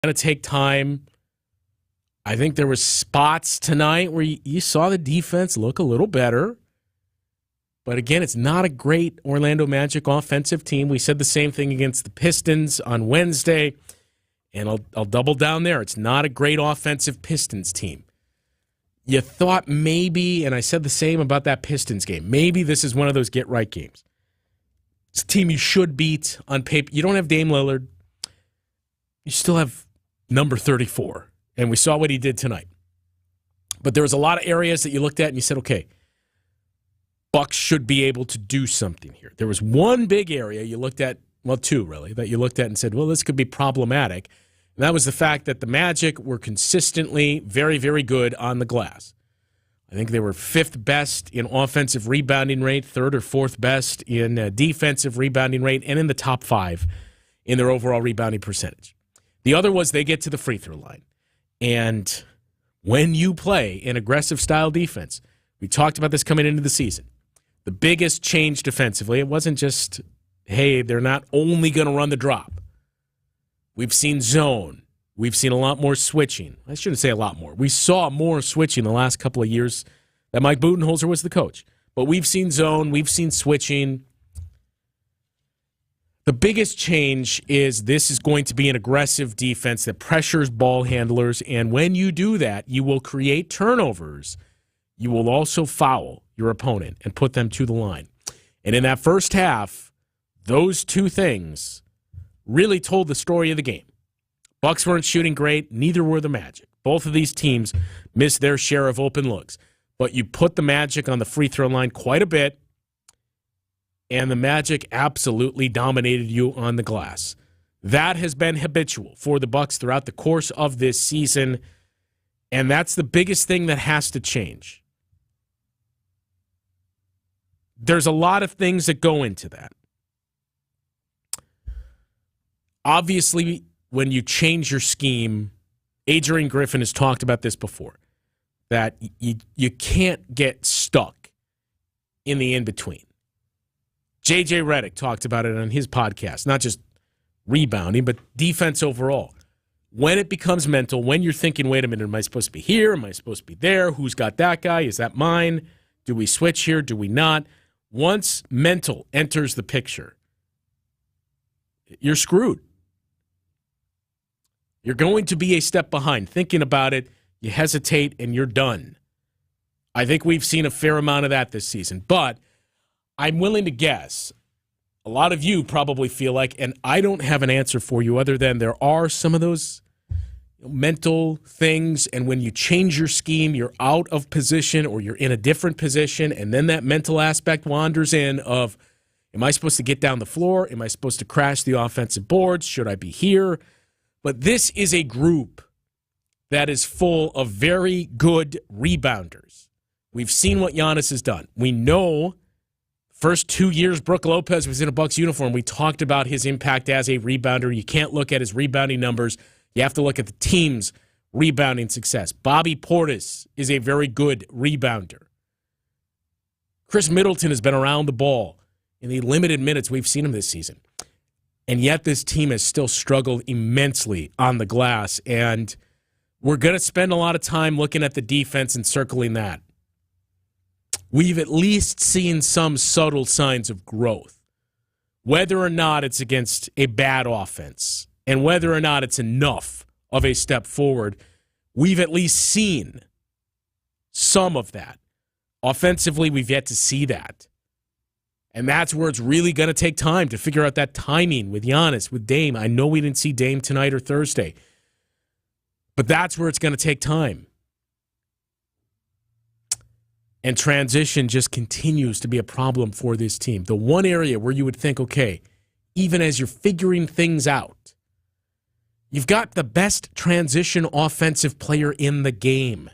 Going to take time. I think there were spots tonight where you saw the defense look a little better. But again, it's not a great Orlando Magic offensive team. We said the same thing against the Pistons on Wednesday, and I'll double down there. It's not a great offensive Pistons team. You thought maybe, and I said the same about that Pistons game, maybe this is one of those get-right games. It's a team you should beat on paper. You don't have Dame Lillard. You still have number 34, and we saw what he did tonight. But there was a lot of areas that you looked at and you said, okay, Bucks should be able to do something here. There was one big area you looked at, well, two really, that you looked at and said, well, this could be problematic. And that was the fact that the Magic were consistently very, very good on the glass. I think they were fifth best in offensive rebounding rate, third or fourth best in defensive rebounding rate, and in the top five in their overall rebounding percentage. The other was they get to the free throw line. And when you play an aggressive style defense, we talked about this coming into the season, the biggest change defensively, it wasn't just, hey, they're not only going to run the drop. We've seen zone. We've seen a lot more switching. I shouldn't say a lot more. We saw more switching the last couple of years that Mike Budenholzer was the coach. But we've seen zone. We've seen switching. The biggest change is this is going to be an aggressive defense that pressures ball handlers, and when you do that, you will create turnovers. You will also foul your opponent and put them to the line. And in that first half, those two things really told the story of the game. Bucks weren't shooting great, neither were the Magic. Both of these teams missed their share of open looks. But you put the Magic on the free throw line quite a bit, and the Magic absolutely dominated you on the glass. That has been habitual for the Bucks throughout the course of this season, and that's the biggest thing that has to change. There's a lot of things that go into that. Obviously, when you change your scheme, Adrian Griffin has talked about this before, that you can't get stuck in the in-between. J.J. Redick talked about it on his podcast, not just rebounding, but defense overall. When it becomes mental, when you're thinking, wait a minute, am I supposed to be here? Am I supposed to be there? Who's got that guy? Is that mine? Do we switch here? Do we not? Once mental enters the picture, you're screwed. You're going to be a step behind. Thinking about it, you hesitate, and you're done. I think we've seen a fair amount of that this season. But I'm willing to guess, a lot of you probably feel like, and I don't have an answer for you other than there are some of those mental things, and when you change your scheme, you're out of position or you're in a different position, and then that mental aspect wanders in of, am I supposed to get down the floor? Am I supposed to crash the offensive boards? Should I be here? But this is a group that is full of very good rebounders. We've seen what Giannis has done. We know first 2 years Brook Lopez was in a Bucks uniform, we talked about his impact as a rebounder. You can't look at his rebounding numbers. You have to look at the team's rebounding success. Bobby Portis is a very good rebounder. Chris Middleton has been around the ball in the limited minutes we've seen him this season. And yet this team has still struggled immensely on the glass. And we're going to spend a lot of time looking at the defense and circling that. We've at least seen some subtle signs of growth. Whether or not it's against a bad offense and whether or not it's enough of a step forward, we've at least seen some of that. Offensively, we've yet to see that. And that's where it's really going to take time to figure out that timing with Giannis, with Dame. I know we didn't see Dame tonight or Thursday, but that's where it's going to take time. And transition just continues to be a problem for this team. The one area where you would think, okay, even as you're figuring things out, you've got the best transition offensive player in the game.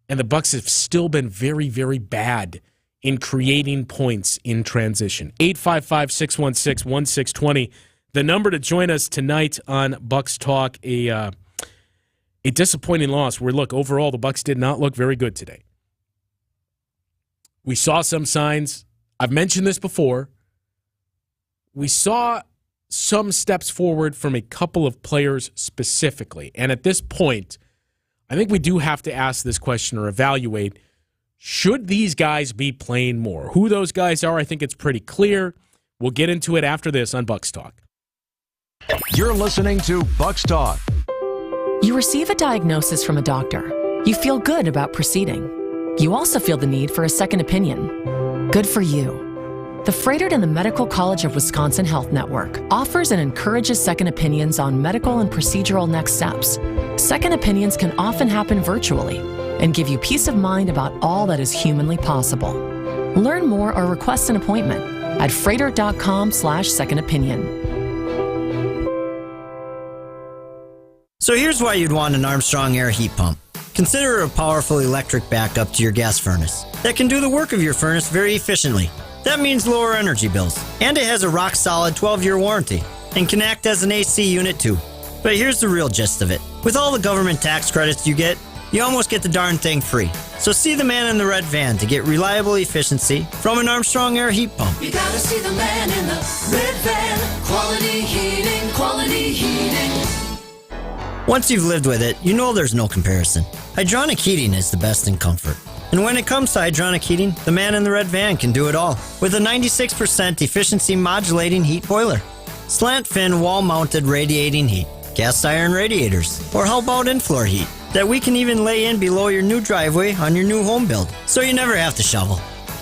And the Bucks have still been very, very bad in creating points in transition. 855-616-1620. The number to join us tonight on Bucks Talk, a disappointing loss where, look, overall the Bucks did not look very good today. We saw some signs. I've mentioned this before. We saw some steps forward from a couple of players specifically. And at this point, I think we do have to ask this question or evaluate, should these guys be playing more? Who those guys are, I think it's pretty clear. We'll get into it after this on Bucks Talk. You're listening to Bucks Talk. You receive a diagnosis from a doctor. You feel good about proceeding. You also feel the need for a second opinion. Good for you. The Frederick and the Medical College of Wisconsin Health Network offers and encourages second opinions on medical and procedural next steps. Second opinions can often happen virtually and give you peace of mind about all that is humanly possible. Learn more or request an appointment at freighter.com/second opinion. So here's why you'd want an Armstrong air heat pump. Consider it a powerful electric backup to your gas furnace that can do the work of your furnace very efficiently. That means lower energy bills. And it has a rock-solid 12-year warranty and can act as an AC unit too. But here's the real gist of it. With all the government tax credits you get, you almost get the darn thing free. So see the man in the red van to get reliable efficiency from an Armstrong air heat pump. You gotta see the man in the red van. Quality heating, quality heating. Once you've lived with it, you know there's no comparison. Hydronic heating is the best in comfort. And when it comes to hydronic heating, the man in the red van can do it all with a 96% efficiency modulating heat boiler, slant fin wall-mounted radiating heat, cast iron radiators, or how about in-floor heat that we can even lay in below your new driveway on your new home build, so you never have to shovel.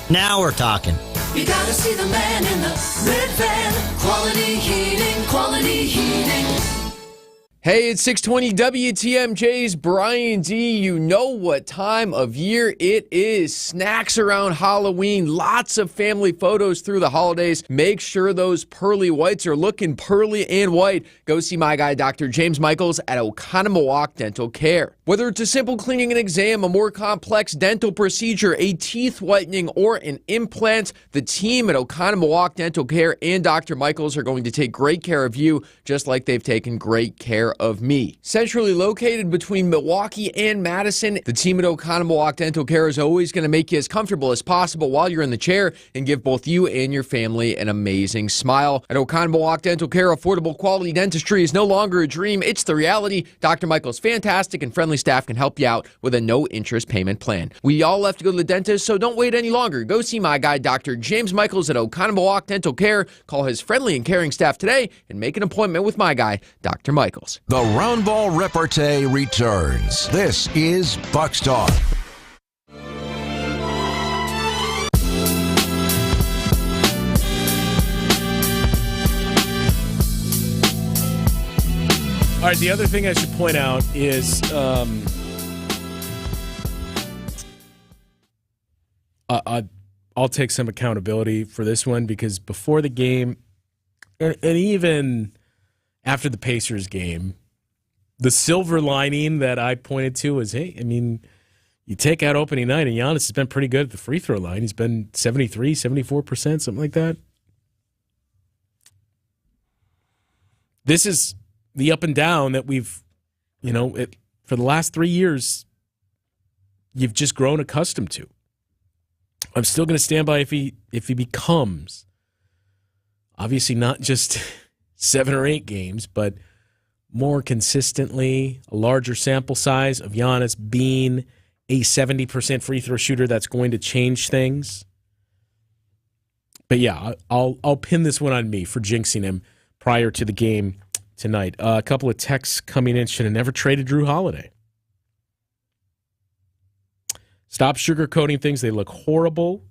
Now we're talking. You gotta see the man in the red van. Quality heating, quality heating. Hey, it's 620 WTMJ's Brian D. You know what time of year it is. Snacks around Halloween. Lots of family photos through the holidays. Make sure those pearly whites are looking pearly and white. Go see my guy, Dr. James Michaels at Oconomowoc Dental Care. Whether it's a simple cleaning and exam, a more complex dental procedure, a teeth whitening, or an implant, the team at Oconomowoc Dental Care and Dr. Michaels are going to take great care of you, just like they've taken great care of me. Centrally located between Milwaukee and Madison, the team at Oconomowoc Dental Care is always going to make you as comfortable as possible while you're in the chair and give both you and your family an amazing smile. At Oconomowoc Dental Care, affordable quality dentistry is no longer a dream, it's the reality. Dr. Michael's fantastic and friendly staff can help you out with a no-interest payment plan. We all have to go to the dentist, so don't wait any longer. Go see my guy, Dr. James Michaels at Oconomowoc Dental Care. Call his friendly and caring staff today and make an appointment with my guy, Dr. Michaels. The Round Ball Repartee returns. This is Bucks Talk. All right, the other thing I should point out is I'll take some accountability for this one because before the game and even after the Pacers game, the silver lining that I pointed to is, hey, I mean, you take out opening night, and Giannis has been pretty good at the free throw line. He's been 73, 74%, something like that. This is the up and down that we've, for the last 3 years, you've just grown accustomed to. I'm still going to stand by if he becomes, obviously not just 7 or 8 games, but more consistently, a larger sample size of Giannis being a 70% free throw shooter that's going to change things. But yeah, I'll pin this one on me for jinxing him prior to the game tonight. A couple of texts coming in. Should have never traded Drew Holiday. Stop sugarcoating things. They look horrible.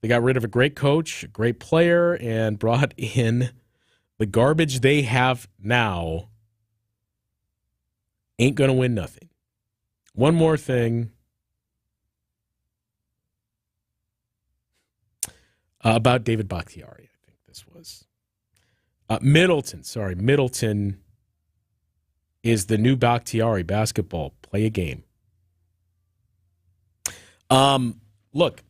They got rid of a great coach, a great player, and brought in the garbage they have now. Ain't going to win nothing. One more thing about David Bakhtiari, I think this was. Middleton is the new Bakhtiari basketball. Play a game. Look,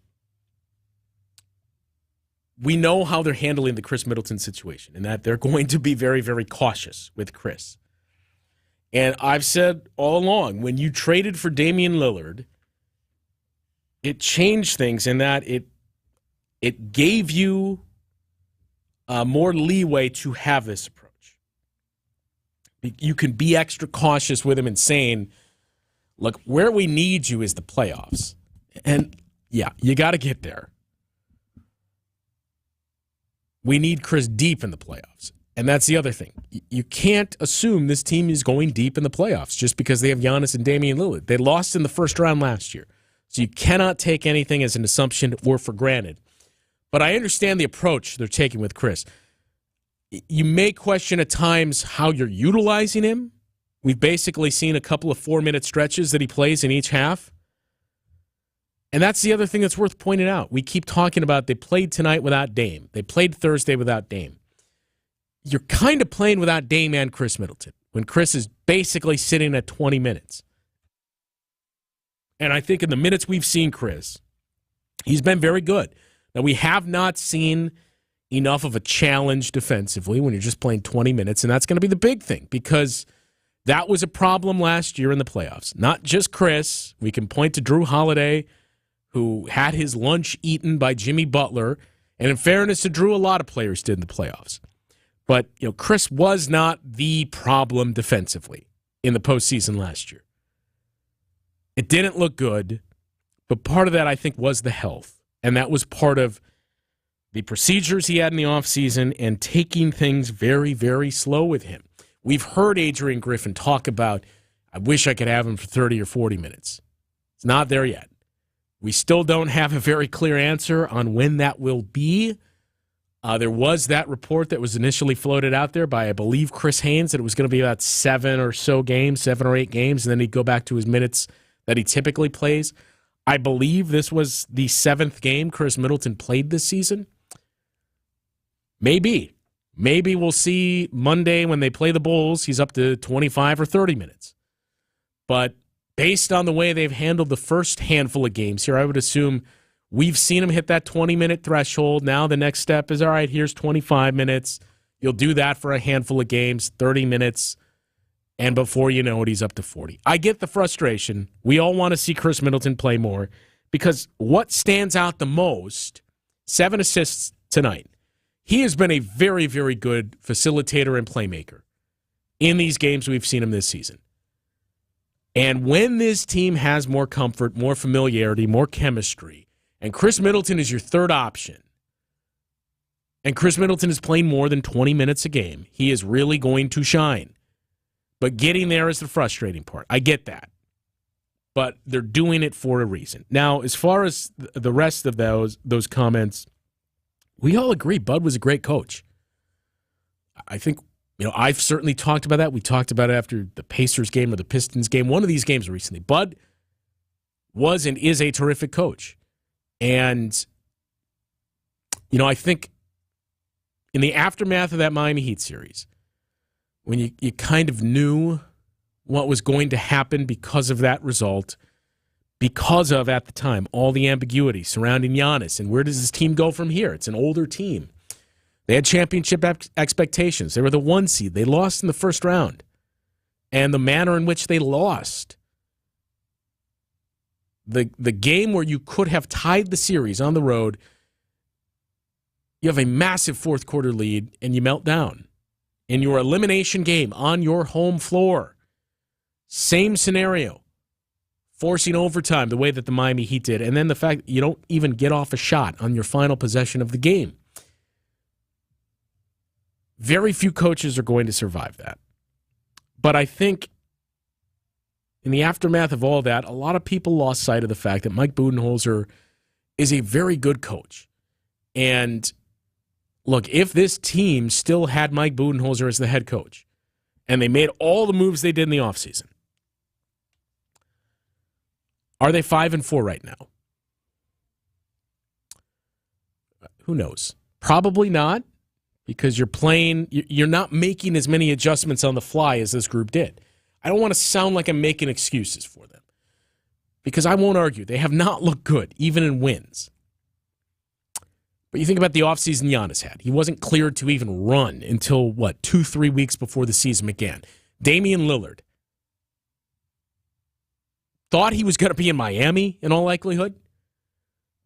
we know how they're handling the Chris Middleton situation and that they're going to be very, very cautious with Chris. And I've said all along, when you traded for Damian Lillard, it changed things in that it gave you more leeway to have this approach. You can be extra cautious with him and saying, look, where we need you is the playoffs. And, yeah, you got to get there. We need Chris deep in the playoffs. And that's the other thing. You can't assume this team is going deep in the playoffs just because they have Giannis and Damian Lillard. They lost in the first round last year. So you cannot take anything as an assumption or for granted. But I understand the approach they're taking with Chris. You may question at times how you're utilizing him. We've basically seen a couple of 4-minute stretches that he plays in each half. And that's the other thing that's worth pointing out. We keep talking about they played tonight without Dame. They played Thursday without Dame. You're kind of playing without Dame and Chris Middleton when Chris is basically sitting at 20 minutes. And I think in the minutes we've seen Chris, he's been very good. Now, we have not seen enough of a challenge defensively when you're just playing 20 minutes, and that's going to be the big thing because that was a problem last year in the playoffs. Not just Chris. We can point to Drew Holiday, who had his lunch eaten by Jimmy Butler. And in fairness to Drew, a lot of players did in the playoffs. But Chris was not the problem defensively in the postseason last year. It didn't look good, but part of that, I think, was the health. And that was part of the procedures he had in the offseason and taking things very, very slow with him. We've heard Adrian Griffin talk about, I wish I could have him for 30 or 40 minutes. It's not there yet. We still don't have a very clear answer on when that will be. There was that report that was initially floated out there by, I believe, Chris Haynes, that it was going to be about 7 or 8 games, and then he'd go back to his minutes that he typically plays. I believe this was the 7th game Chris Middleton played this season. Maybe. Maybe we'll see Monday when they play the Bulls, he's up to 25 or 30 minutes. But based on the way they've handled the first handful of games here, I would assume we've seen him hit that 20-minute threshold. Now the next step is, all right, here's 25 minutes. You'll do that for a handful of games, 30 minutes, and before you know it, he's up to 40. I get the frustration. We all want to see Chris Middleton play more because what stands out the most, 7 assists tonight. He has been a very, very good facilitator and playmaker in these games we've seen him this season. And when this team has more comfort, more familiarity, more chemistry, and Chris Middleton is your third option, and Chris Middleton is playing more than 20 minutes a game, he is really going to shine. But getting there is the frustrating part. I get that. But they're doing it for a reason. Now, as far as the rest of those comments, we all agree Bud was a great coach. I think, I've certainly talked about that. We talked about it after the Pacers game or the Pistons game, one of these games recently. Bud was and is a terrific coach. And, I think in the aftermath of that Miami Heat series, when you kind of knew what was going to happen because of that result, because of, at the time, all the ambiguity surrounding Giannis, and where does this team go from here? It's an older team. They had championship expectations. They were the 1 seed. They lost in the first round. And the manner in which they lost, the game where you could have tied the series on the road, you have a massive fourth quarter lead, and you melt down. In your elimination game on your home floor, same scenario. Forcing overtime the way that the Miami Heat did, and then the fact that you don't even get off a shot on your final possession of the game. Very few coaches are going to survive that. But I think in the aftermath of all that, a lot of people lost sight of the fact that Mike Budenholzer is a very good coach. And look, if this team still had Mike Budenholzer as the head coach, and they made all the moves they did in the offseason, are they 5-4 right now? Who knows? Probably not, because you're not making as many adjustments on the fly as this group did. I don't want to sound like I'm making excuses for them, because I won't argue. They have not looked good, even in wins. But you think about the offseason Giannis had. He wasn't cleared to even run until, 2-3 weeks before the season began. Damian Lillard thought he was going to be in Miami in all likelihood.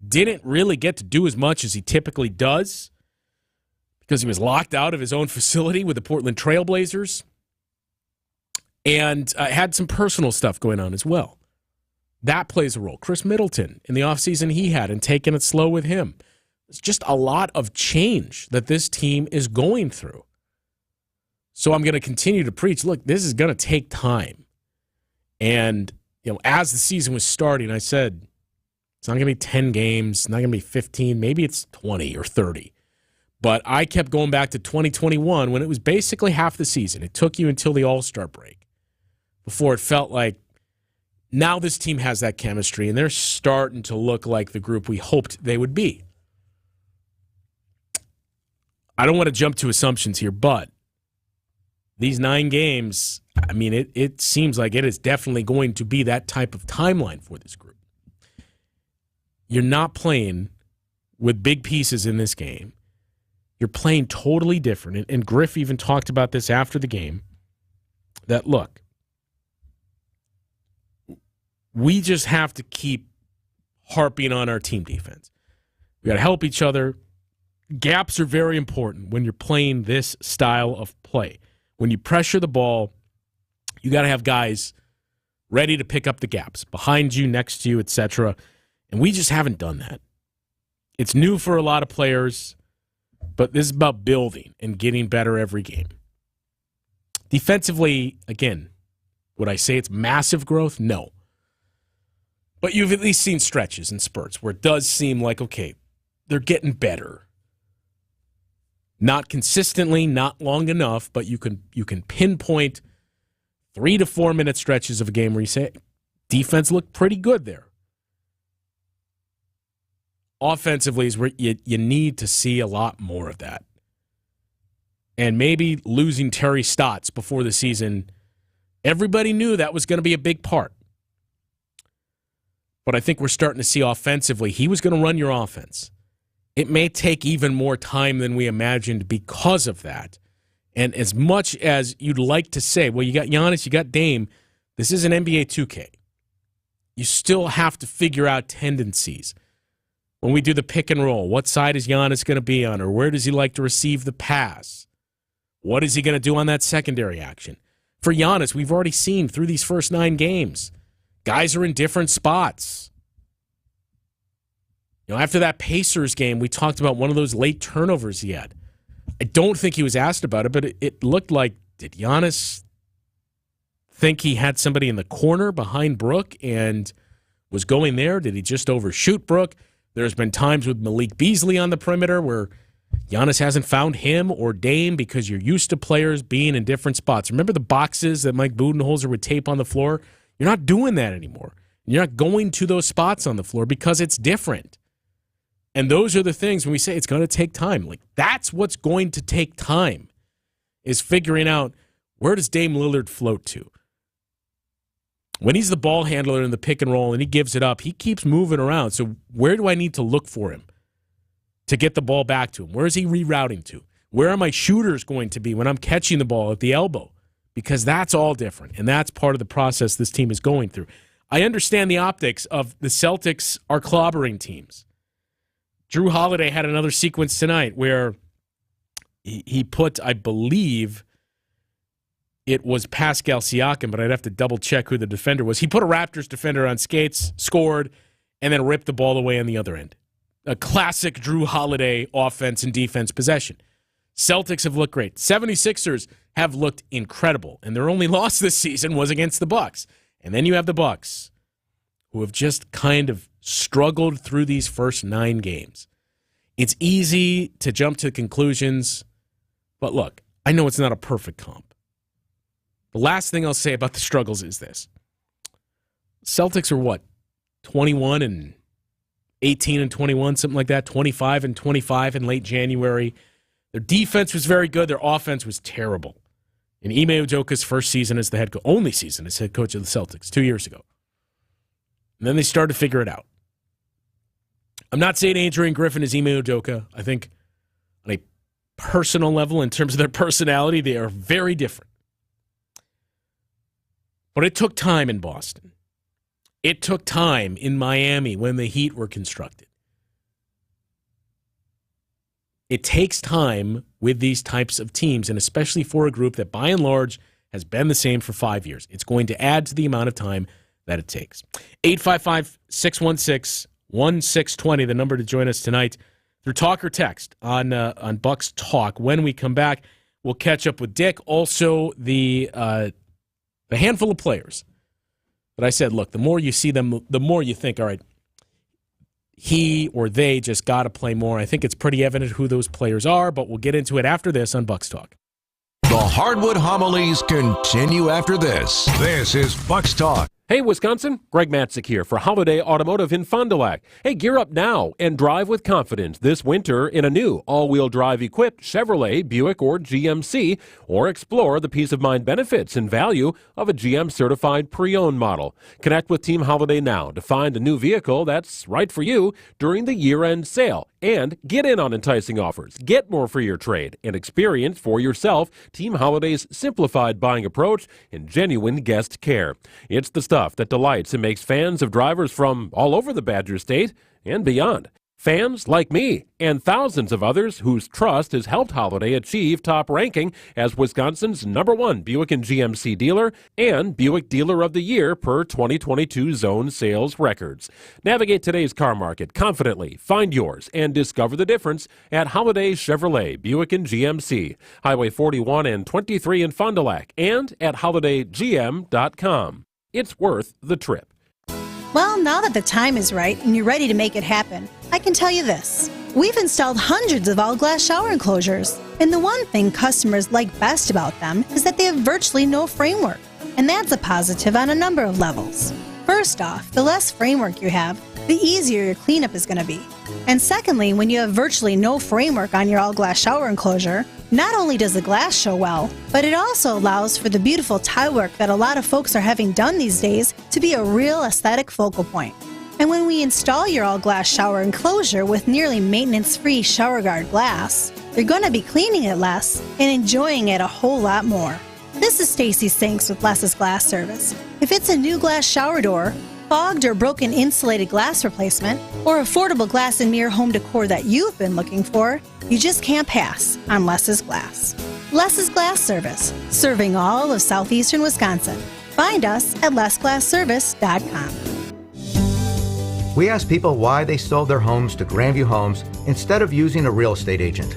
Didn't really get to do as much as he typically does because he was locked out of his own facility with the Portland Trail Blazers and had some personal stuff going on as well. That plays a role. Chris Middleton, in the offseason he had and taking it slow with him. It's just a lot of change that this team is going through. So I'm going to continue to preach, look, this is going to take time. And, as the season was starting, I said, it's not going to be 10 games, it's not going to be 15, maybe it's 20 or 30. But I kept going back to 2021 when it was basically half the season. It took you until the All-Star break before it felt like now this team has that chemistry and they're starting to look like the group we hoped they would be. I don't want to jump to assumptions here, but these 9 games, I mean, it seems like it is definitely going to be that type of timeline for this group. You're not playing with big pieces in this game. You're playing totally different. And Griff even talked about this after the game, that, look, we just have to keep harping on our team defense. We got to help each other. Gaps are very important when you're playing this style of play. When you pressure the ball, you got to have guys ready to pick up the gaps, behind you, next to you, etc. And we just haven't done that. It's new for a lot of players, but this is about building and getting better every game. Defensively, again, would I say it's massive growth? No. But you've at least seen stretches and spurts where it does seem like, okay, they're getting better. Not consistently, not long enough, but you can pinpoint 3 to 4 minute stretches of a game where you say, defense looked pretty good there. Offensively is where you need to see a lot more of that. And maybe losing Terry Stotts before the season, everybody knew that was going to be a big part. But I think we're starting to see offensively, he was going to run your offense. It may take even more time than we imagined because of that. And as much as you'd like to say, well, you got Giannis, you got Dame, this is an NBA 2K. You still have to figure out tendencies. When we do the pick and roll, what side is Giannis going to be on, or where does he like to receive the pass? What is he going to do on that secondary action? For Giannis, we've already seen through these first 9 games, guys are in different spots. After that Pacers game, we talked about one of those late turnovers he had. I don't think he was asked about it, but it looked like, did Giannis think he had somebody in the corner behind Brook and was going there? Did he just overshoot Brook? There's been times with Malik Beasley on the perimeter where Giannis hasn't found him or Dame because you're used to players being in different spots. Remember the boxes that Mike Budenholzer would tape on the floor? You're not doing that anymore. You're not going to those spots on the floor because it's different. And those are the things when we say it's going to take time. Like, that's what's going to take time, is figuring out where does Dame Lillard float to. When he's the ball handler in the pick and roll and he gives it up, he keeps moving around. So where do I need to look for him to get the ball back to him? Where is he rerouting to? Where are my shooters going to be when I'm catching the ball at the elbow? Because that's all different, and that's part of the process this team is going through. I understand the optics of the Celtics are clobbering teams. Drew Holiday had another sequence tonight where he put, I believe, it was Pascal Siakam, but I'd have to double-check who the defender was. He put a Raptors defender on skates, scored, and then ripped the ball away on the other end. A classic Drew Holiday offense and defense possession. Celtics have looked great. 76ers have looked incredible, and their only loss this season was against the Bucks. And then you have the Bucks, who have just kind of struggled through these first 9 games. It's easy to jump to conclusions, but look, I know it's not a perfect comp. The last thing I'll say about the struggles is this. Celtics are what? 21 and 18 and 21, something like that, 25 and 25 in late January. Their defense was very good. Their offense was terrible. In Ime Udoka's first season as the head coach, only season as head coach of the Celtics 2 years ago. And then they started to figure it out. I'm not saying Adrian Griffin is Ime Udoka. I think on a personal level, in terms of their personality, they are very different. But it took time in Boston. It took time in Miami when the Heat were constructed. It takes time with these types of teams, and especially for a group that by and large has been the same for 5 years. It's going to add to the amount of time that it takes. 855-616-1620, the number to join us tonight through talk or text on Bucks Talk. When we come back, we'll catch up with Dick. Also, the handful of players that I said, look, the more you see them, the more you think, all right, he or they just got to play more. I think it's pretty evident who those players are, but we'll get into it after this on Bucks Talk. The Hardwood Homilies continue after this. This is Bucks Talk. Hey, Wisconsin, Greg Matzik here for Holiday Automotive in Fond du Lac. Hey, gear up now and drive with confidence this winter in a new all-wheel drive equipped Chevrolet, Buick, or GMC, or explore the peace of mind benefits and value of a GM-certified pre-owned model. Connect with Team Holiday now to find a new vehicle that's right for you during the year-end sale. And get in on enticing offers, get more for your trade, and experience for yourself Team Holiday's simplified buying approach and genuine guest care. It's the stuff that delights and makes fans of drivers from all over the Badger State and beyond. Fans like me and thousands of others whose trust has helped Holiday achieve top ranking as Wisconsin's #1 Buick and GMC dealer and Buick Dealer of the Year per 2022 zone sales records. Navigate today's car market confidently, find yours, and discover the difference at Holiday Chevrolet, Buick and GMC, Highway 41 and 23 in Fond du Lac, and at holidaygm.com. It's worth the trip. Well, now that the time is right and you're ready to make it happen, I can tell you this. We've installed hundreds of all-glass shower enclosures, and the one thing customers like best about them is that they have virtually no framework, and that's a positive on a number of levels. First off, the less framework you have, the easier your cleanup is going to be. And secondly, when you have virtually no framework on your all-glass shower enclosure, not only does the glass show well, but it also allows for the beautiful tile work that a lot of folks are having done these days to be a real aesthetic focal point. And when we install your all-glass shower enclosure with nearly maintenance-free shower guard glass, you're going to be cleaning it less and enjoying it a whole lot more. This is Stacy Sinks with Les's Glass Service. If it's a new glass shower door, fogged or broken insulated glass replacement, or affordable glass and mirror home decor that you've been looking for, you just can't pass on Les's Glass. Les's Glass Service, serving all of southeastern Wisconsin. Find us at lesglassservice.com. We asked people why they sold their homes to Grandview Homes instead of using a real estate agent.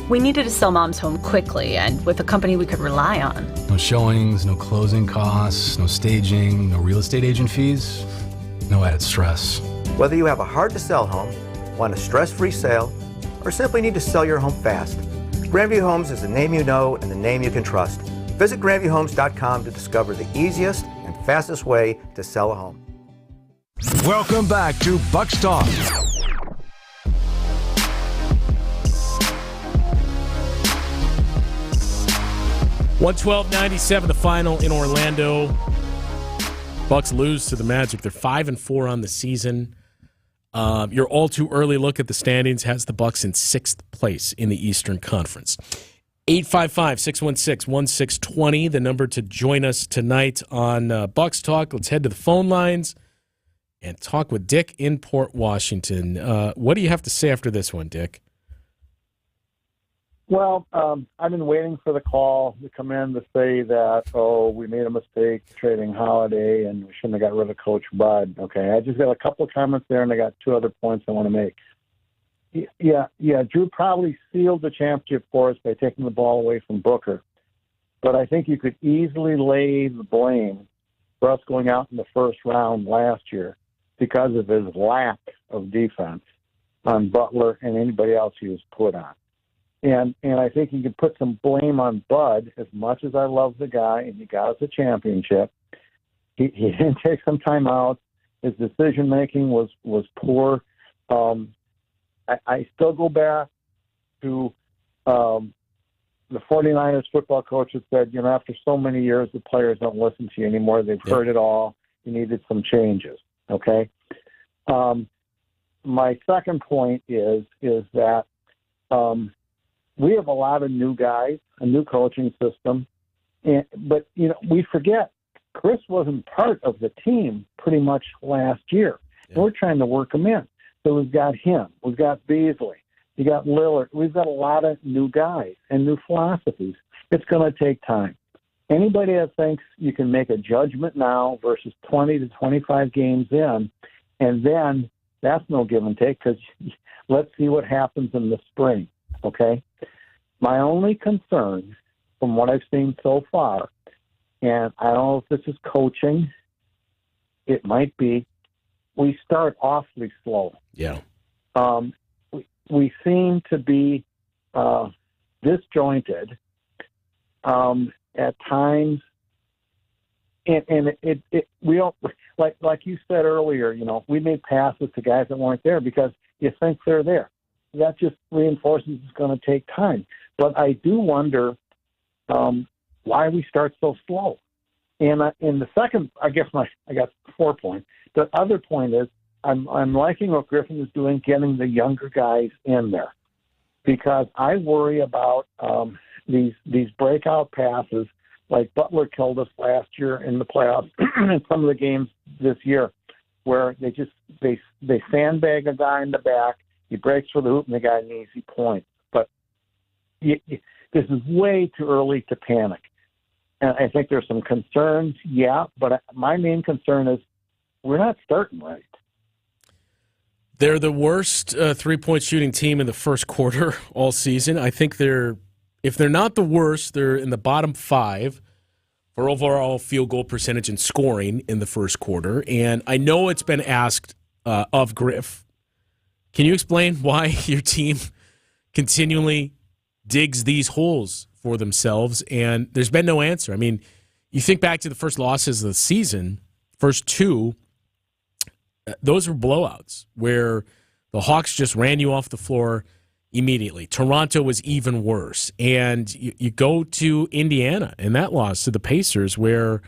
We needed to sell Mom's home quickly and with a company we could rely on. No showings, no closing costs, no staging, no real estate agent fees, no added stress. Whether you have a hard-to-sell home, want a stress-free sale, or simply need to sell your home fast, Grandview Homes is the name you know and the name you can trust. Visit GrandviewHomes.com to discover the easiest and fastest way to sell a home. Welcome back to Bucks Talk. $112.97 the final in Orlando. Bucks lose to the Magic. They're 5-4 on the season. Your all too early look at the standings has the Bucks in 6th place in the Eastern Conference. 855-616-1620, the number to join us tonight on Bucks Talk. Let's head to the phone lines and talk with Dick in Port Washington. What do you have to say after this one, Dick? Well, I've been waiting for the call to come in to say that, we made a mistake trading Holiday and we shouldn't have got rid of Coach Bud. Okay, I just got a couple of comments there, and I got two other points I want to make. Yeah, Drew probably sealed the championship for us by taking the ball away from Booker. But I think you could easily lay the blame for us going out in the first round last year because of his lack of defense on Butler and anybody else he was put on. And I think you could put some blame on Bud. As much as I love the guy and he got us a championship, he didn't take some time out. His decision-making was poor. I still go back to the 49ers football coach that said, after so many years, the players don't listen to you anymore. They've heard it all. You needed some changes, okay? My second point is that we have a lot of new guys, a new coaching system, but we forget Chris wasn't part of the team pretty much last year. Yeah. We're trying to work him in. So we've got him, we've got Beasley, You got Lillard. We've got a lot of new guys and new philosophies. It's going to take time. Anybody that thinks you can make a judgment now versus 20 to 25 games in, and then that's no give and take, because let's see what happens in the spring, okay? My only concern from what I've seen so far, and I don't know if this is coaching, it might be, we start awfully slow. Yeah. We seem to be disjointed at times, and we don't, like you said earlier, you know, we made passes to guys that weren't there because you think they're there. That just reinforces it's going to take time. But I do wonder why we start so slow. And in the second, I got 4 points. The other point is I'm liking what Griffin is doing, getting the younger guys in there, because I worry about these breakout passes like Butler killed us last year in the playoffs and some of the games this year, where they sandbag a guy in the back, he breaks for the hoop, and the guy an easy point. But this is way too early to panic. And I think there's some concerns, but my main concern is we're not starting right. They're the worst three-point shooting team in the first quarter all season. I think if they're not the worst, they're in the bottom 5 for overall field goal percentage and scoring in the first quarter. And I know it's been asked of Griff. Can you explain why your team continually digs these holes for themselves? And there's been no answer. I mean, you think back to the first losses of the season, first 2, those were blowouts where the Hawks just ran you off the floor immediately. Toronto was even worse. And you go to Indiana and that loss to the Pacers where,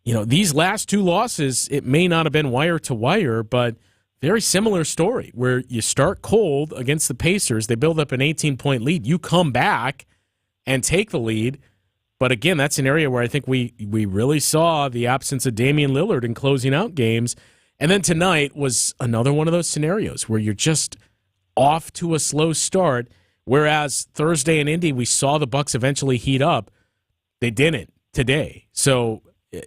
you know, these last 2 losses, it may not have been wire to wire, but very similar story where you start cold against the Pacers. They build up an 18-point lead. You come back and take the lead. But again, that's an area where I think we really saw the absence of Damian Lillard in closing out games. And then tonight was another one of those scenarios where you're just off to a slow start, whereas Thursday in Indy, we saw the Bucks eventually heat up. They didn't today. So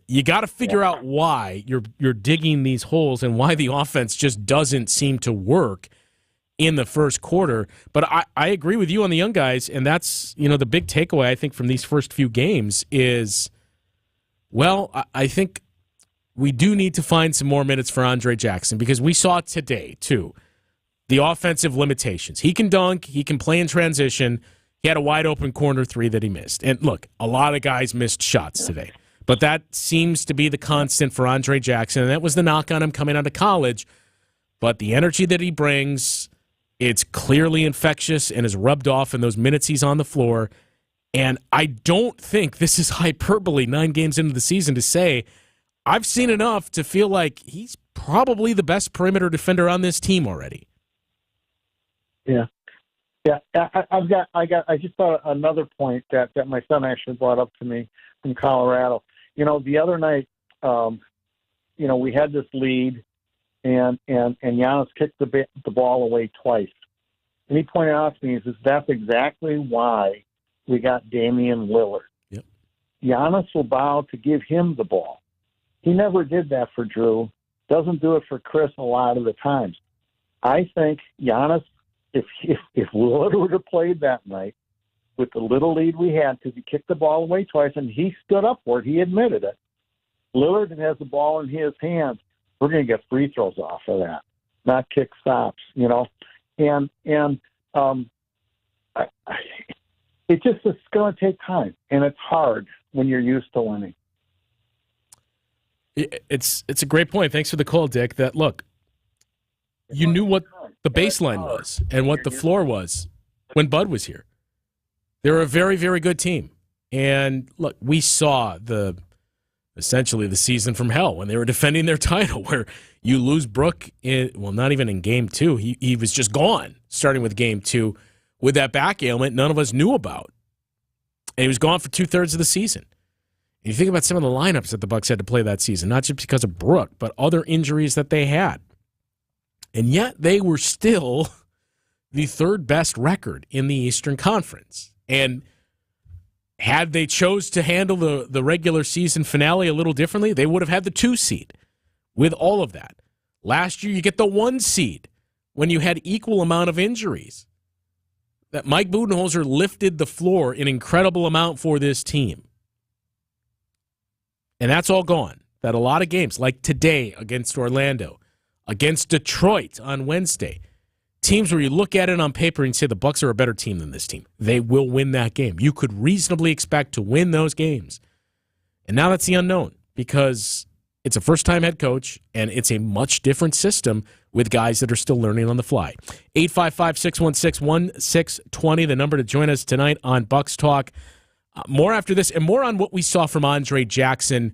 you got to figure out why you're digging these holes and why the offense just doesn't seem to work in the first quarter. But I agree with you on the young guys, and that's, you know, the big takeaway I think from these first few games is, well, I think we do need to find some more minutes for Andre Jackson, because we saw today, too, the offensive limitations. He can dunk. He can play in transition. He had a wide-open corner 3 that he missed. And, look, a lot of guys missed shots today. But that seems to be the constant for Andre Jackson, and that was the knock on him coming out of college. But the energy that he brings, it's clearly infectious and is rubbed off in those minutes he's on the floor. And I don't think this is hyperbole 9 games into the season to say I've seen enough to feel like he's probably the best perimeter defender on this team already. Yeah. I just thought another point that my son actually brought up to me from Colorado. You know, the other night, you know, we had this lead, and Giannis kicked the ball away twice. And he pointed out to me, that's exactly why we got Damian Lillard. Yep. Giannis will bow to give him the ball. He never did that for Drew. Doesn't do it for Chris a lot of the times. I think Giannis, if Lillard would have played that night with the little lead we had, because he kicked the ball away twice and he stood up for it, he admitted it. Lillard has the ball in his hands. We're going to get free throws off of that, not kick stops, you know. And it's going to take time, and it's hard when you're used to winning. It's a great point. Thanks for the call, Dick. That, look, you knew what the baseline was and what the floor was when Bud was here. They were a very, very good team. And, look, we saw essentially the season from hell when they were defending their title, where you lose Brook not even in game 2. He was just gone, starting with game 2, with that back ailment none of us knew about. And he was gone for 2/3 of the season. And you think about some of the lineups that the Bucks had to play that season, not just because of Brook, but other injuries that they had. And yet they were still the third best record in the Eastern Conference. And had they chose to handle the regular season finale a little differently, they would have had the 2 seed with all of that. Last year, you get the 1 seed when you had equal amount of injuries. That Mike Budenholzer lifted the floor an incredible amount for this team. And that's all gone. That a lot of games, like today against Orlando, against Detroit on Wednesday, teams where you look at it on paper and say the Bucks are a better team than this team. They will win that game. You could reasonably expect to win those games. And now that's the unknown because it's a first-time head coach, and it's a much different system with guys that are still learning on the fly. 855-616-1620, the number to join us tonight on Bucks Talk. More after this, and more on what we saw from Andre Jackson.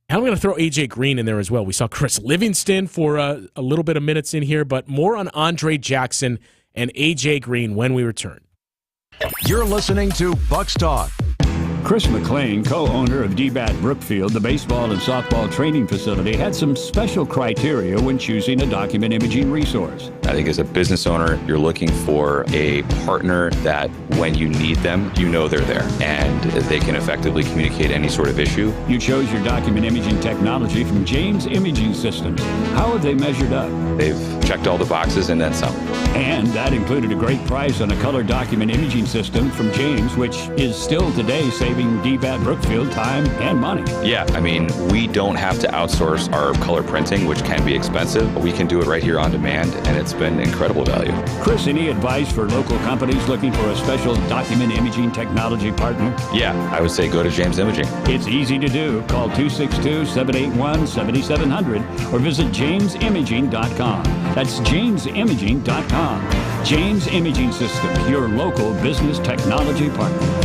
And I'm going to throw A.J. Green in there as well. We saw Chris Livingston for a little bit of minutes in here, but more on Andre Jackson and A.J. Green when we return. You're listening to Bucks Talk. Chris McLean, co-owner of DBAT Brookfield, the baseball and softball training facility, had some special criteria when choosing a document imaging resource. I think as a business owner, you're looking for a partner that when you need them, you know they're there and they can effectively communicate any sort of issue. You chose your document imaging technology from James Imaging Systems. How have they measured up? They've checked all the boxes and then some. And that included a great price on a color document imaging system from James, which is still today saving DBAT Brookfield time and money. Yeah, I mean, we don't have to outsource our color printing, which can be expensive, but we can do it right here on demand, and it's been incredible value. Chris, any advice for local companies looking for a special document imaging technology partner? Yeah, I would say go to James Imaging. It's easy to do. Call 262-781-7700 or visit jamesimaging.com. That's jamesimaging.com. James Imaging Systems, your local business technology partner.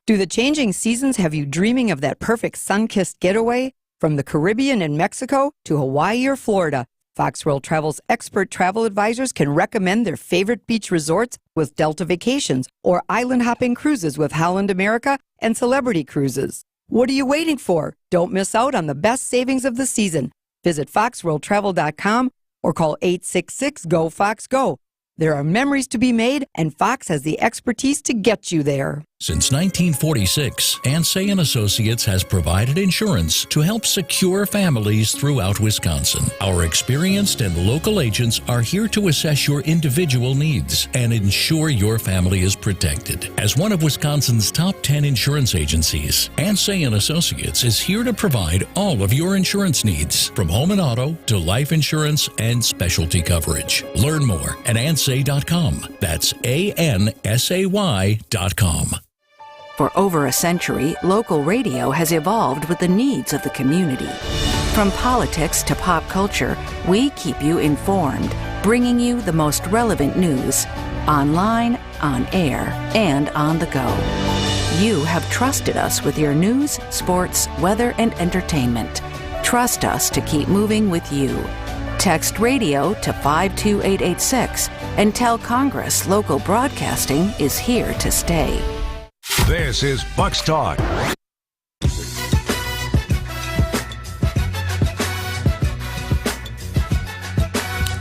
Do the changing seasons have you dreaming of that perfect sun-kissed getaway? From the Caribbean and Mexico to Hawaii or Florida, Fox World Travel's expert travel advisors can recommend their favorite beach resorts with Delta Vacations or island hopping cruises with Holland America and Celebrity Cruises. What are you waiting for? Don't miss out on the best savings of the season. Visit foxworldtravel.com or call 866-GO-FOX-GO. There are memories to be made, and Fox has the expertise to get you there. Since 1946, Ansay & Associates has provided insurance to help secure families throughout Wisconsin. Our experienced and local agents are here to assess your individual needs and ensure your family is protected. As one of Wisconsin's top 10 insurance agencies, Ansay & Associates is here to provide all of your insurance needs, from home and auto to life insurance and specialty coverage. Learn more at ansay.com. That's ANSAY.com. For over a century, local radio has evolved with the needs of the community. From politics to pop culture, we keep you informed, bringing you the most relevant news, online, on air, and on the go. You have trusted us with your news, sports, weather, and entertainment. Trust us to keep moving with you. Text radio to 52886 and tell Congress local broadcasting is here to stay. This is Bucks Talk. All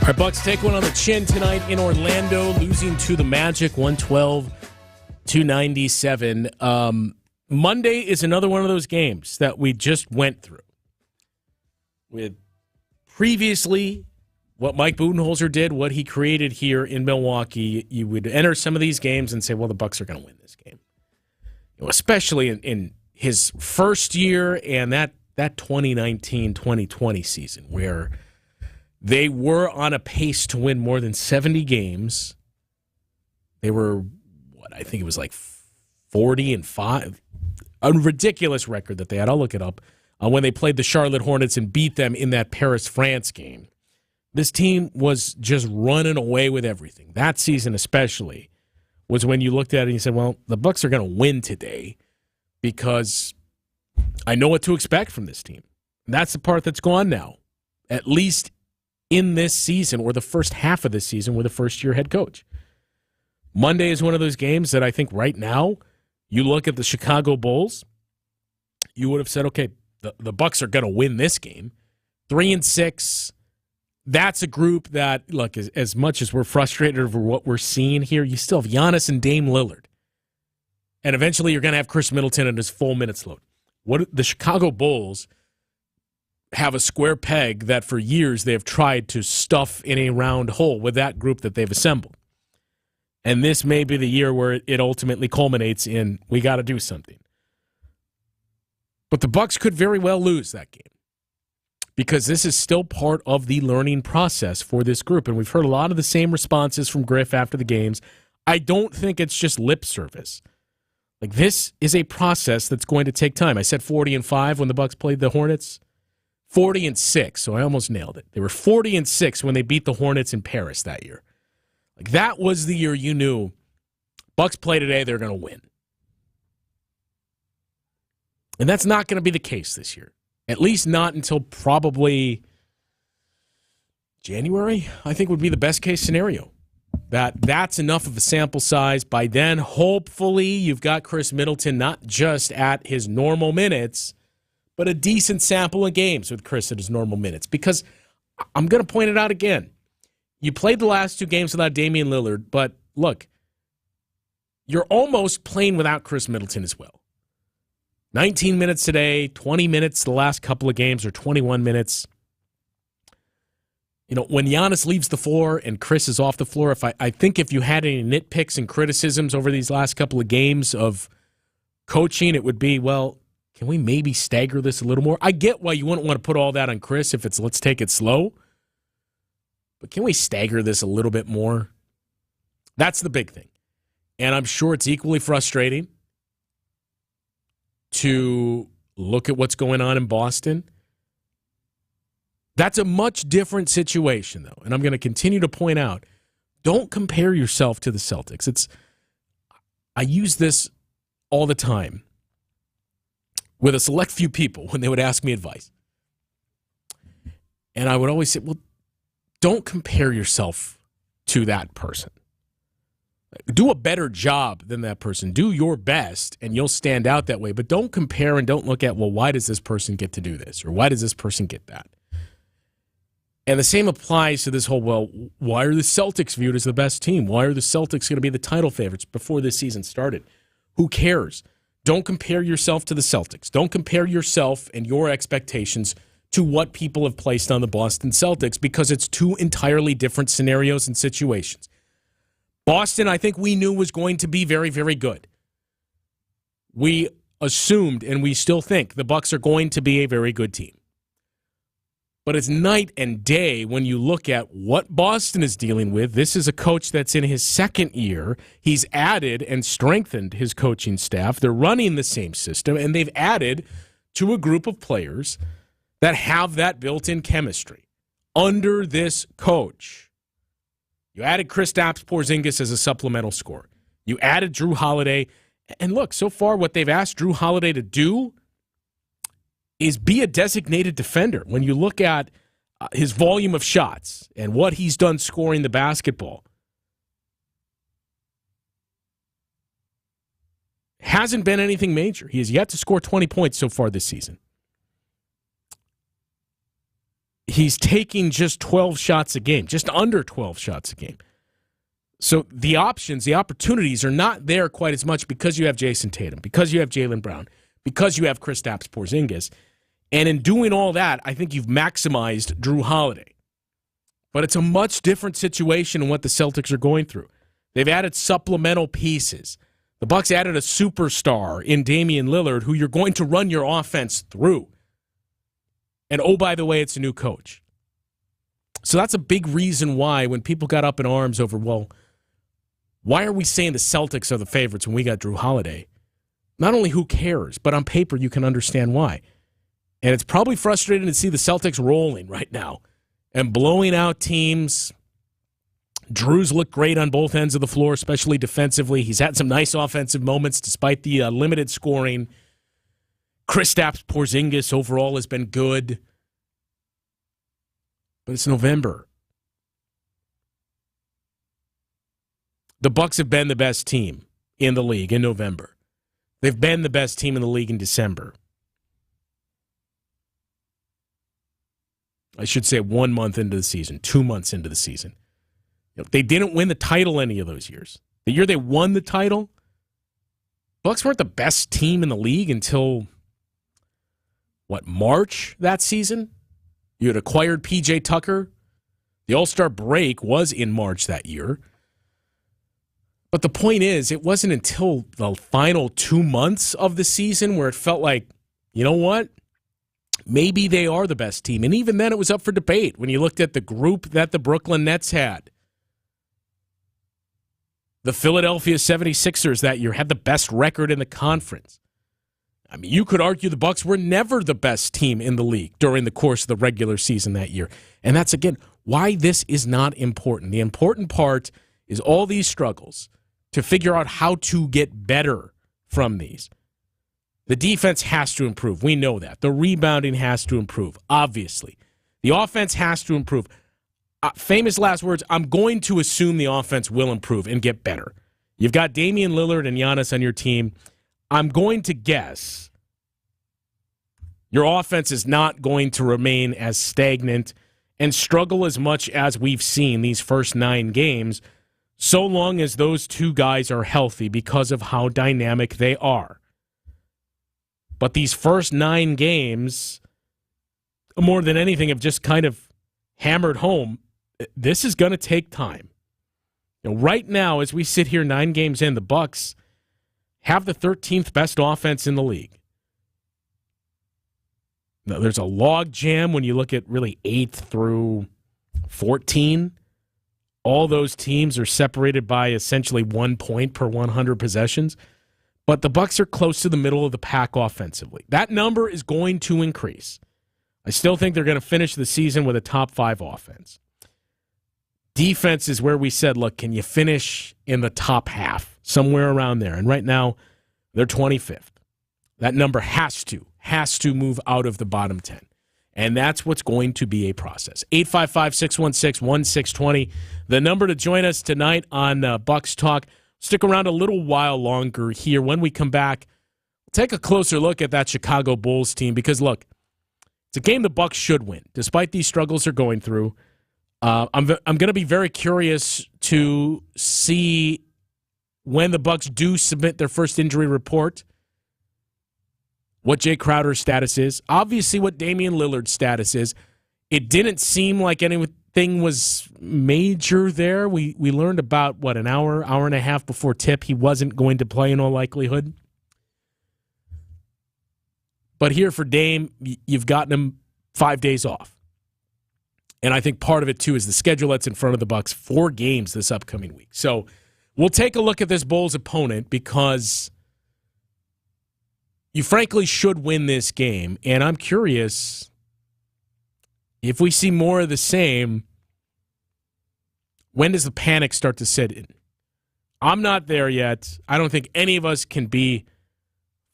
right, Bucks take one on the chin tonight in Orlando, losing to the Magic 112-97. Monday is another one of those games that we just went through. With previously what Mike Budenholzer did, what he created here in Milwaukee, you would enter some of these games and say, well, the Bucks are going to win this game. Especially in his first year and that 2019-2020 season where they were on a pace to win more than 70 games. They were, I think it was like 40-5. A ridiculous record that they had. I'll look it up. When they played the Charlotte Hornets and beat them in that Paris-France game. This team was just running away with everything. That season especially was when you looked at it and you said, well, the Bucks are going to win today because I know what to expect from this team. And that's the part that's gone now, at least in this season or the first half of this season with a first-year head coach. Monday is one of those games that I think right now, you look at the Chicago Bulls, you would have said, okay, the Bucks are going to win this game. 3-6, that's a group that, look, as much as we're frustrated over what we're seeing here, you still have Giannis and Dame Lillard. And eventually you're going to have Chris Middleton at his full minutes load. What the Chicago Bulls have a square peg that for years they have tried to stuff in a round hole with that group that they've assembled. And this may be the year where it ultimately culminates in, we got to do something. But the Bucks could very well lose that game because this is still part of the learning process for this group. And we've heard a lot of the same responses from Griff after the games. I don't think it's just lip service. Like, this is a process that's going to take time. I said 40-5 when the Bucks played the Hornets. 40-6, so I almost nailed it. They were 40-6 when they beat the Hornets in Paris that year. Like, that was the year you knew Bucks play today, they're going to win. And that's not going to be the case this year. At least not until probably January, I think would be the best case scenario. That's enough of a sample size. By then, hopefully, you've got Chris Middleton not just at his normal minutes, but a decent sample of games with Chris at his normal minutes. Because I'm going to point it out again. You played the last 2 games without Damian Lillard, but look, you're almost playing without Chris Middleton as well. 19 minutes today, 20 minutes the last couple of games, or 21 minutes. You know, when Giannis leaves the floor and Chris is off the floor, I think if you had any nitpicks and criticisms over these last couple of games of coaching, it would be, well, can we maybe stagger this a little more? I get why you wouldn't want to put all that on Chris if it's let's take it slow. But can we stagger this a little bit more? That's the big thing. And I'm sure it's equally frustrating to look at what's going on in Boston. That's a much different situation, though. And I'm going to continue to point out, don't compare yourself to the Celtics. I use this all the time with a select few people when they would ask me advice. And I would always say, well, don't compare yourself to that person. Do a better job than that person. Do your best, and you'll stand out that way. But don't compare and don't look at, well, why does this person get to do this? Or why does this person get that? And the same applies to this whole, well, why are the Celtics viewed as the best team? Why are the Celtics going to be the title favorites before this season started? Who cares? Don't compare yourself to the Celtics. Don't compare yourself and your expectations to what people have placed on the Boston Celtics, because it's 2 entirely different scenarios and situations. Boston, I think we knew was going to be very, very good. We assumed, and we still think, the Bucks are going to be a very good team. But it's night and day when you look at what Boston is dealing with. This is a coach that's in his 2nd year. He's added and strengthened his coaching staff. They're running the same system, and they've added to a group of players that have that built-in chemistry under this coach. You added Kristaps Porzingis as a supplemental scorer. You added Drew Holiday. And look, so far what they've asked Drew Holiday to do is be a designated defender. When you look at his volume of shots and what he's done scoring the basketball, hasn't been anything major. He has yet to score 20 points so far this season. He's taking just 12 shots a game, just under 12 shots a game. So the options, the opportunities are not there quite as much because you have Jason Tatum, because you have Jaylen Brown, because you have Kristaps Porzingis. And in doing all that, I think you've maximized Drew Holiday. But it's a much different situation than what the Celtics are going through. They've added supplemental pieces. The Bucks added a superstar in Damian Lillard who you're going to run your offense through. And oh, by the way, it's a new coach. So that's a big reason why when people got up in arms over, well, why are we saying the Celtics are the favorites when we got Drew Holiday? Not only who cares, but on paper you can understand why. And it's probably frustrating to see the Celtics rolling right now and blowing out teams. Drew's looked great on both ends of the floor, especially defensively. He's had some nice offensive moments despite the limited scoring. Kristaps Porzingis overall has been good. But it's November. The Bucks have been the best team in the league in November. They've been the best team in the league in December. I should say 1 month into the season, 2 months into the season. They didn't win the title any of those years. The year they won the title, Bucks weren't the best team in the league until, March that season? You had acquired P.J. Tucker. The All-Star break was in March that year. But the point is, it wasn't until the final 2 months of the season where it felt like, you know what? Maybe they are the best team. And even then, it was up for debate when you looked at the group that the Brooklyn Nets had. The Philadelphia 76ers that year had the best record in the conference. I mean, you could argue the Bucks were never the best team in the league during the course of the regular season that year. And that's, again, why this is not important. The important part is all these struggles to figure out how to get better from these. The defense has to improve. We know that. The rebounding has to improve, obviously. The offense has to improve. Famous last words, I'm going to assume the offense will improve and get better. You've got Damian Lillard and Giannis on your team. I'm going to guess your offense is not going to remain as stagnant and struggle as much as we've seen these first 9 games, so long as those two guys are healthy because of how dynamic they are. But these first 9 games, more than anything, have just kind of hammered home, this is going to take time. Right now, as we sit here 9 games in, the Bucks have the 13th best offense in the league. Now, there's a log jam when you look at really 8th through 14. All those teams are separated by essentially 1 point per 100 possessions. But the Bucks are close to the middle of the pack offensively. That number is going to increase. I still think they're going to finish the season with a top 5 offense. Defense is where we said, look, can you finish in the top half, somewhere around there? And right now, they're 25th. That number has to move out of the bottom 10. And that's what's going to be a process. 855-616-1620, the number to join us tonight on Bucks Talk. Stick around a little while longer here. When we come back, take a closer look at that Chicago Bulls team because, look, it's a game the Bucks should win, despite these struggles they're going through. I'm going to be very curious to see when the Bucks do submit their first injury report, what Jay Crowder's status is, obviously what Damian Lillard's status is. It didn't seem like anything was major there. We learned about, an hour and a half before tip, he wasn't going to play in all likelihood. But here for Dame, you've gotten him 5 days off. And I think part of it, too, is the schedule that's in front of the Bucks, 4 games this upcoming week. So we'll take a look at this Bulls opponent because you frankly should win this game. And I'm curious if we see more of the same, when does the panic start to set in? I'm not there yet. I don't think any of us can be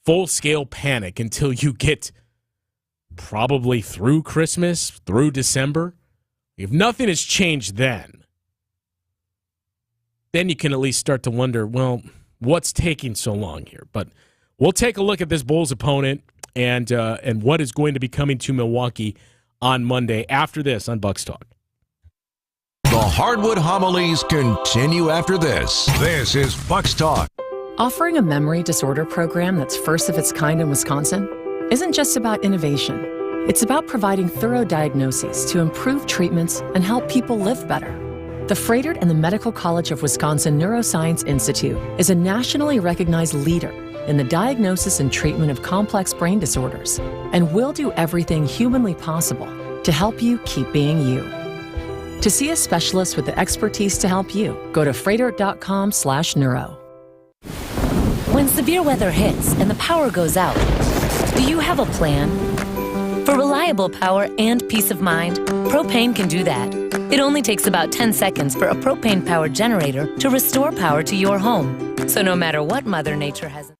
full-scale panic until you get probably through Christmas, through December. If nothing has changed then you can at least start to wonder, well, what's taking so long here? But we'll take a look at this Bulls opponent and what is going to be coming to Milwaukee on Monday after this on Bucks Talk. The Hardwood Homilies continue after this. This is Bucks Talk. Offering a memory disorder program that's first of its kind in Wisconsin isn't just about innovation. It's about providing thorough diagnoses to improve treatments and help people live better. The Froedtert and the Medical College of Wisconsin Neuroscience Institute is a nationally recognized leader in the diagnosis and treatment of complex brain disorders, and will do everything humanly possible to help you keep being you. To see a specialist with the expertise to help you, go to froedtert.com/neuro. When severe weather hits and the power goes out, do you have a plan? For reliable power and peace of mind, propane can do that. It only takes about 10 seconds for a propane-powered generator to restore power to your home. So no matter what Mother Nature has...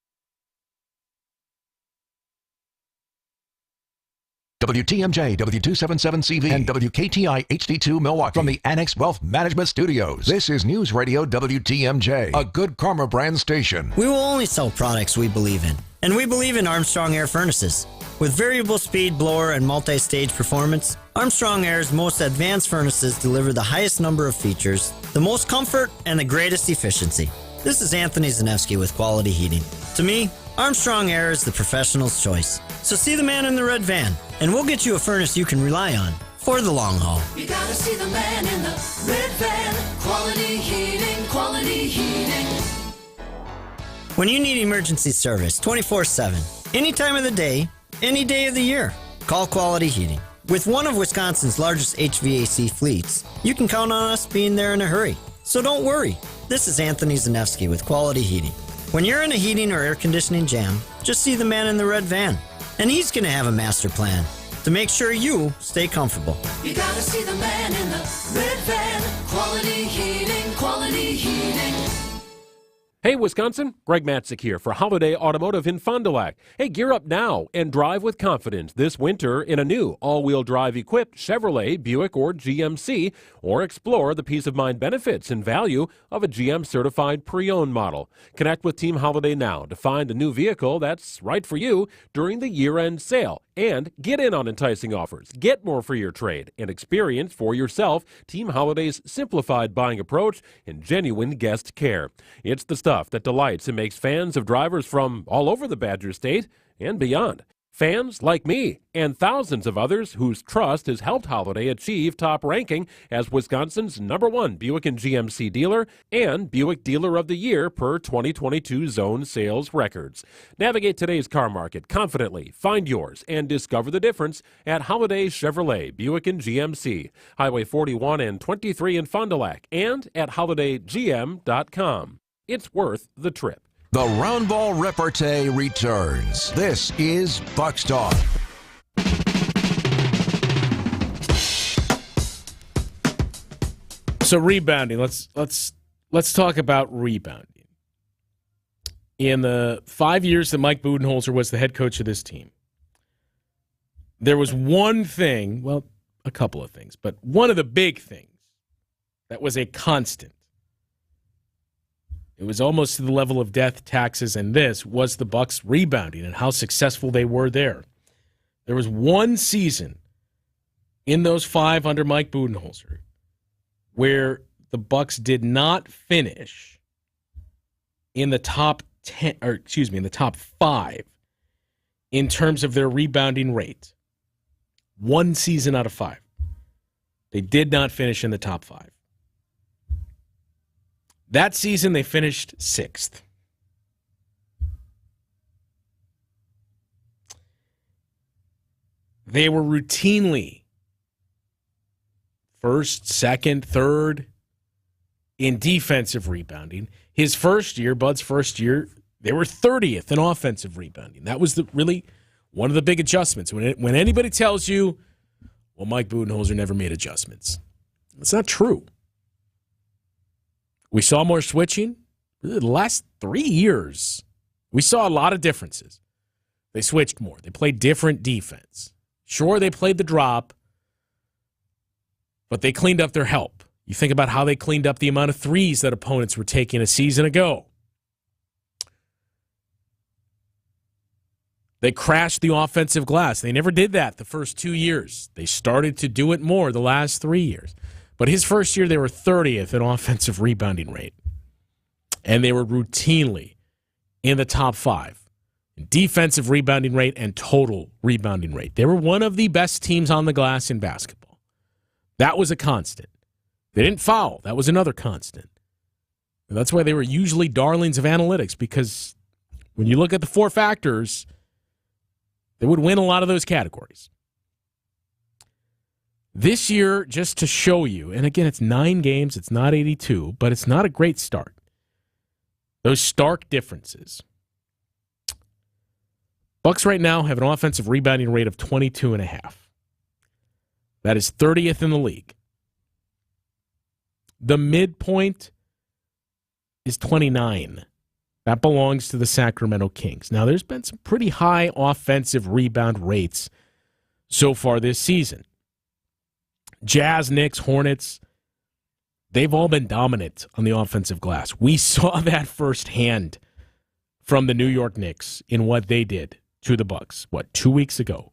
WTMJ, W277CV, and WKTI HD2 Milwaukee. From the Annex Wealth Management Studios, this is News Radio WTMJ, a Good Karma brand station. We will only sell products we believe in. And we believe in Armstrong Air Furnaces. With variable speed blower and multi-stage performance, Armstrong Air's most advanced furnaces deliver the highest number of features, the most comfort, and the greatest efficiency. This is Anthony Zanevsky with Quality Heating. To me, Armstrong Air is the professional's choice. So see the man in the red van, and we'll get you a furnace you can rely on for the long haul. You gotta see the man in the red van. Quality Heating, Quality Heating. When you need emergency service 24/7, any time of the day, any day of the year, call Quality Heating. With one of Wisconsin's largest HVAC fleets, you can count on us being there in a hurry. So don't worry. This is Anthony Zanevsky with Quality Heating. When you're in a heating or air conditioning jam, just see the man in the red van. And he's going to have a master plan to make sure you stay comfortable. You gotta see the man in the red van. Quality Heating, Quality Heating. Hey, Wisconsin, Greg Matzik here for Holiday Automotive in Fond du Lac. Hey, gear up now and drive with confidence this winter in a new all-wheel drive equipped Chevrolet, Buick, or GMC, or explore the peace of mind benefits and value of a GM certified pre-owned model. Connect with Team Holiday now to find a new vehicle that's right for you during the year-end sale. And get in on enticing offers, get more for your trade, and experience for yourself Team Holiday's simplified buying approach and genuine guest care. It's the stuff that delights and makes fans of drivers from all over the Badger State and beyond. Fans like me and thousands of others whose trust has helped Holiday achieve top ranking as Wisconsin's #1 Buick and GMC dealer and Buick Dealer of the Year per 2022 zone sales records. Navigate today's car market confidently, find yours, and discover the difference at Holiday Chevrolet, Buick and GMC, Highway 41 and 23 in Fond du Lac, and at holidaygm.com. It's worth the trip. The Round Ball Repartee returns. This is Bucks Talk. So rebounding. Let's talk about rebounding. In the 5 years that Mike Budenholzer was the head coach of this team, there was one thing, well, a couple of things, but one of the big things that was a constant. It was almost to the level of death, taxes, and this was the Bucks rebounding and how successful they were there. There was one season in those 5 under Mike Budenholzer where the Bucks did not finish in the top 10, or excuse me, in the top 5 in terms of their rebounding rate. One season out of 5. They did not finish in the top 5. That season, they finished 6th. They were routinely 1st, 2nd, 3rd in defensive rebounding. His first year, Bud's first year, they were 30th in offensive rebounding. That was really one of the big adjustments. When anybody tells you, well, Mike Budenholzer never made adjustments, it's not true. We saw more switching. The last 3 years, we saw a lot of differences. They switched more. They played different defense. Sure, they played the drop, but they cleaned up their help. You think about how they cleaned up the amount of threes that opponents were taking a season ago. They crashed the offensive glass. They never did that the first 2 years. They started to do it more the last 3 years. But his first year, they were 30th in offensive rebounding rate. And they were routinely in the top 5 in defensive rebounding rate and total rebounding rate. They were one of the best teams on the glass in basketball. That was a constant. They didn't foul. That was another constant. And that's why they were usually darlings of analytics, because when you look at the 4 factors, they would win a lot of those categories. This year, just to show you, and again, it's 9 games, it's not 82, but it's not a great start. Those stark differences. Bucks right now have an offensive rebounding rate of 22.5. That is 30th in the league. The midpoint is 29. That belongs to the Sacramento Kings. Now, there's been some pretty high offensive rebound rates so far this season. Jazz, Knicks, Hornets, they've all been dominant on the offensive glass. We saw that firsthand from the New York Knicks in what they did to the Bucks, 2 weeks ago.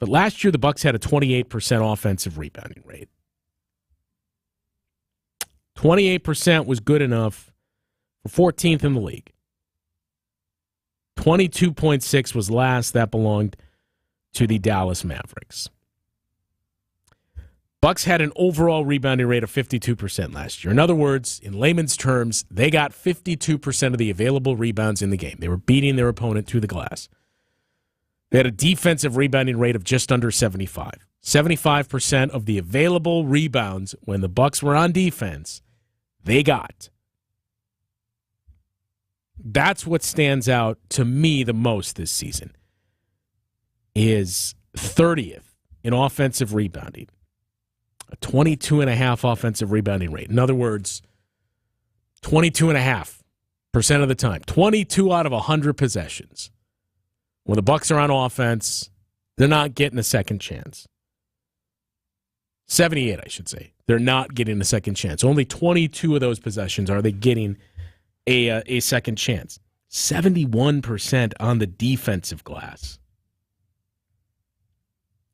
But last year, the Bucks had a 28% offensive rebounding rate. 28% was good enough for 14th in the league. 22.6 was last. That belonged to the Dallas Mavericks. Bucks had an overall rebounding rate of 52% last year. In other words, in layman's terms, they got 52% of the available rebounds in the game. They were beating their opponent to the glass. They had a defensive rebounding rate of just under 75. 75% of the available rebounds when the Bucks were on defense, they got. That's what stands out to me the most this season, is 30th in offensive rebounding. A 22.5 offensive rebounding rate. In other words, 22.5% of the time. 22 out of 100 possessions. When the Bucks are on offense, they're not getting a second chance. 78, I should say. They're not getting a second chance. Only 22 of those possessions are they getting a second chance. 71% on the defensive glass.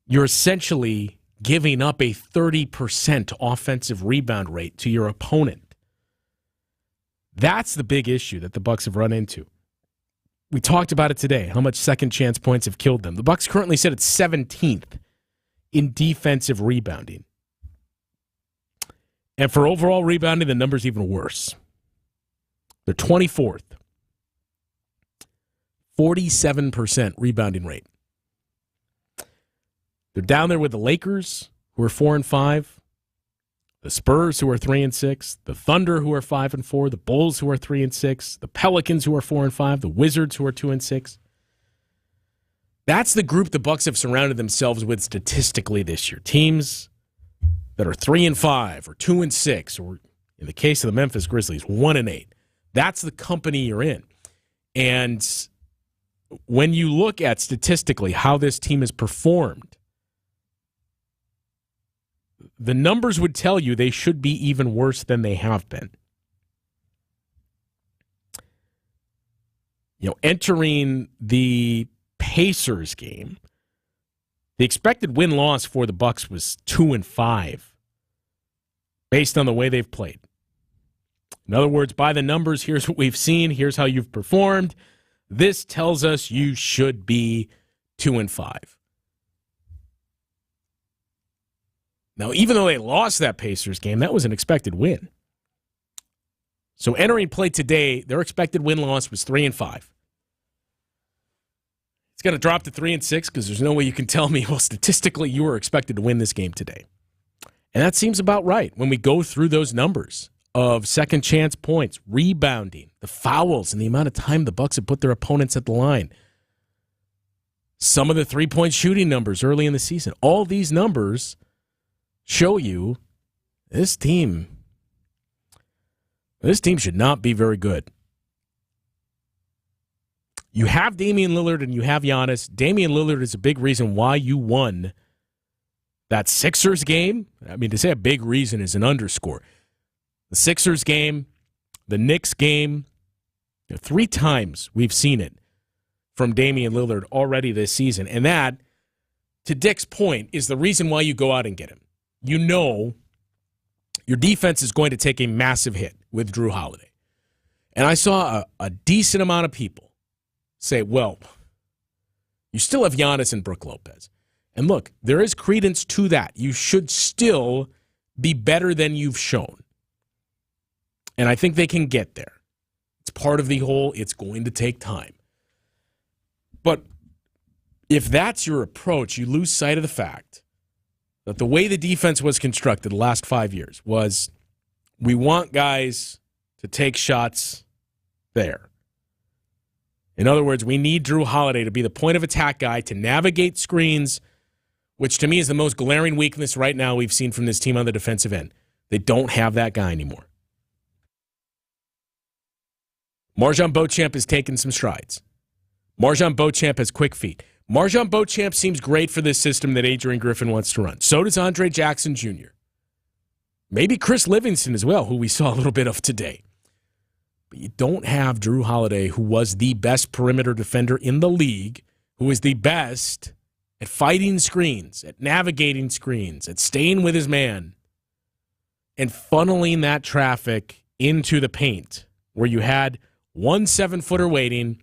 You're essentially giving up a 30% offensive rebound rate to your opponent. That's the big issue that the Bucks have run into. We talked about it today, how much second chance points have killed them. The Bucks currently sit at 17th in defensive rebounding. And for overall rebounding, the number's even worse. They're 24th. 47% rebounding rate. They're down there with the Lakers, who are 4-5, the Spurs, who are 3-6, the Thunder, who are 5-4, the Bulls, who are 3-6, the Pelicans, who are 4-5, the Wizards, who are 2-6. That's the group the Bucks have surrounded themselves with statistically this year. Teams that are 3-5 or 2-6, or in the case of the Memphis Grizzlies, 1-8. That's the company you're in. And when you look at statistically how this team has performed, the numbers would tell you they should be even worse than they have been. You know, entering the Pacers game, the expected win-loss for the Bucks was 2-5, based on the way they've played. In other words, by the numbers, here's what we've seen, here's how you've performed. This tells us you should be 2-5. Now, even though they lost that Pacers game, that was an expected win. So entering play today, their expected win-loss was 3-5. It's going to drop to 3-6 because there's no way you can tell me, well, statistically, you were expected to win this game today. And that seems about right when we go through those numbers of second chance points, rebounding, the fouls, and the amount of time the Bucks have put their opponents at the line. Some of the three-point shooting numbers early in the season. All these numbers show you this team should not be very good. You have Damian Lillard and you have Giannis. Damian Lillard is a big reason why you won that Sixers game. I mean, to say a big reason is an underscore. The Sixers game, the Knicks game, 3 times we've seen it from Damian Lillard already this season. And that, to Dick's point, is the reason why you go out and get him. You know your defense is going to take a massive hit with Drew Holiday. And I saw a decent amount of people say, well, you still have Giannis and Brook Lopez. And look, there is credence to that. You should still be better than you've shown. And I think they can get there. It's part of the whole, it's going to take time. But if that's your approach, you lose sight of the fact that the way the defense was constructed the last 5 years was we want guys to take shots there. In other words, we need Drew Holiday to be the point of attack guy to navigate screens, which to me is the most glaring weakness right now we've seen from this team on the defensive end. They don't have that guy anymore. Marjon Beauchamp has taken some strides. Marjon Beauchamp has quick feet. Marjon Beauchamp seems great for this system that Adrian Griffin wants to run. So does Andre Jackson Jr. Maybe Chris Livingston as well, who we saw a little bit of today. But you don't have Drew Holiday, who was the best perimeter defender in the league, who is the best at fighting screens, at navigating screens, at staying with his man, and funneling that traffic into the paint where you had one 7-footer waiting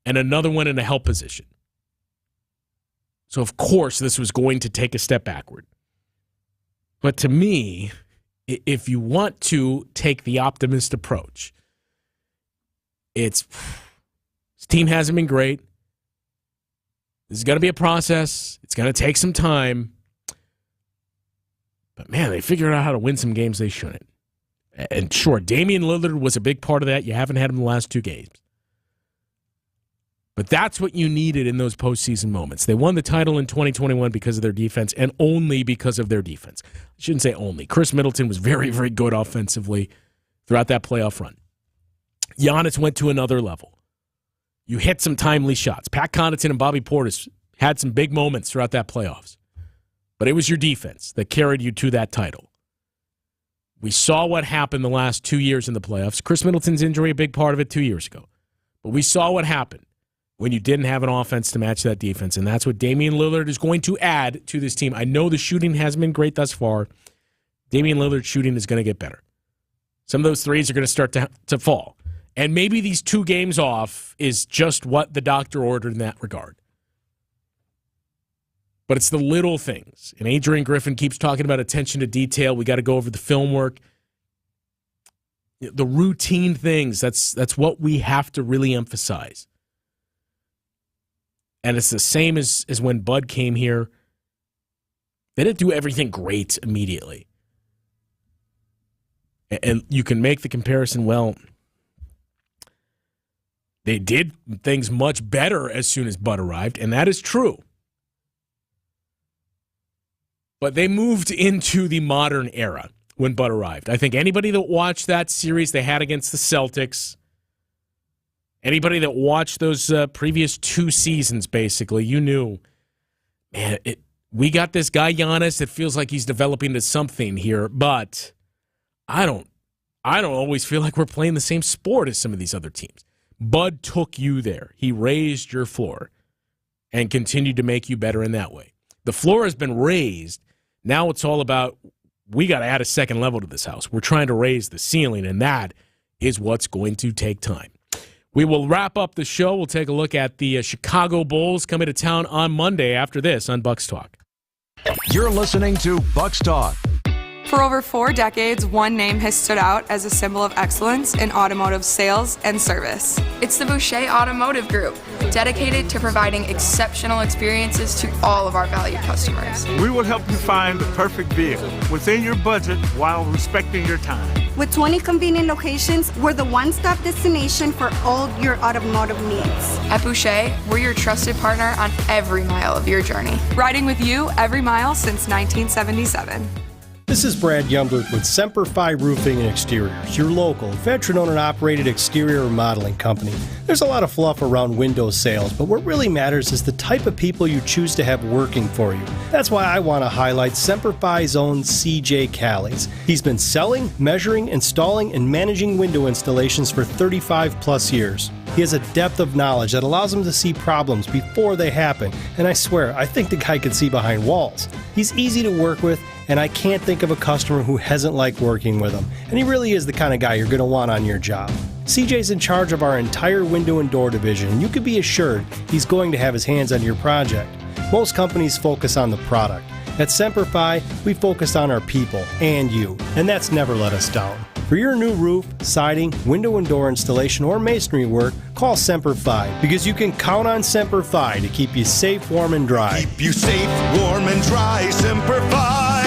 and another one in a help position. So, of course, this was going to take a step backward. But to me, if you want to take the optimist approach, his team hasn't been great. This is going to be a process. It's going to take some time. But, man, they figured out how to win some games they shouldn't. And, sure, Damian Lillard was a big part of that. You haven't had him the last 2 games. But that's what you needed in those postseason moments. They won the title in 2021 because of their defense, and only because of their defense. I shouldn't say only. Chris Middleton was very, very good offensively throughout that playoff run. Giannis went to another level. You hit some timely shots. Pat Connaughton and Bobby Portis had some big moments throughout that playoffs. But it was your defense that carried you to that title. We saw what happened the last 2 years in the playoffs. Chris Middleton's injury, a big part of it 2 years ago. But we saw what happened when you didn't have an offense to match that defense, and that's what Damian Lillard is going to add to this team. I know the shooting hasn't been great thus far. Damian Lillard's shooting is going to get better. Some of those threes are going to start to fall. And maybe these 2 games off is just what the doctor ordered in that regard. But it's the little things. And Adrian Griffin keeps talking about attention to detail. We got to go over the film work. The routine things, that's what we have to really emphasize. And it's the same as when Bud came here. They didn't do everything great immediately. And you can make the comparison, well, they did things much better as soon as Bud arrived, and that is true. But they moved into the modern era when Bud arrived. I think anybody that watched that series they had against the Celtics, anybody that watched those previous 2 seasons, basically, you knew, man, we got this guy Giannis that feels like he's developing into something here, but I don't always feel like we're playing the same sport as some of these other teams. Bud took you there. He raised your floor and continued to make you better in that way. The floor has been raised. Now it's all about, we got to add a second level to this house. We're trying to raise the ceiling, and that is what's going to take time. We will wrap up the show. We'll take a look at the Chicago Bulls coming to town on Monday after this on Bucks Talk. You're listening to Bucks Talk. For over 4 decades, one name has stood out as a symbol of excellence in automotive sales and service. It's the Boucher Automotive Group, dedicated to providing exceptional experiences to all of our valued customers. We will help you find the perfect vehicle within your budget while respecting your time. With 20 convenient locations, we're the one-stop destination for all your automotive needs. At Boucher, we're your trusted partner on every mile of your journey. Riding with you every mile since 1977. This is Brad Youngblood with Semper Fi Roofing and Exteriors, your local, veteran-owned and operated exterior remodeling company. There's a lot of fluff around window sales, but what really matters is the type of people you choose to have working for you. That's why I want to highlight Semper Fi's own CJ Callies. He's been selling, measuring, installing, and managing window installations for 35 plus years. He has a depth of knowledge that allows him to see problems before they happen, and I swear, I think the guy can see behind walls. He's easy to work with, and I can't think of a customer who hasn't liked working with him, and he really is the kind of guy you're going to want on your job. CJ's in charge of our entire window and door division, and you can be assured he's going to have his hands on your project. Most companies focus on the product. At Semper Fi, we focus on our people and you, and that's never let us down. For your new roof, siding, window and door installation, or masonry work, call Semper Fi, because you can count on Semper Fi to keep you safe, warm, and dry. Keep you safe, warm, and dry, Semper Fi.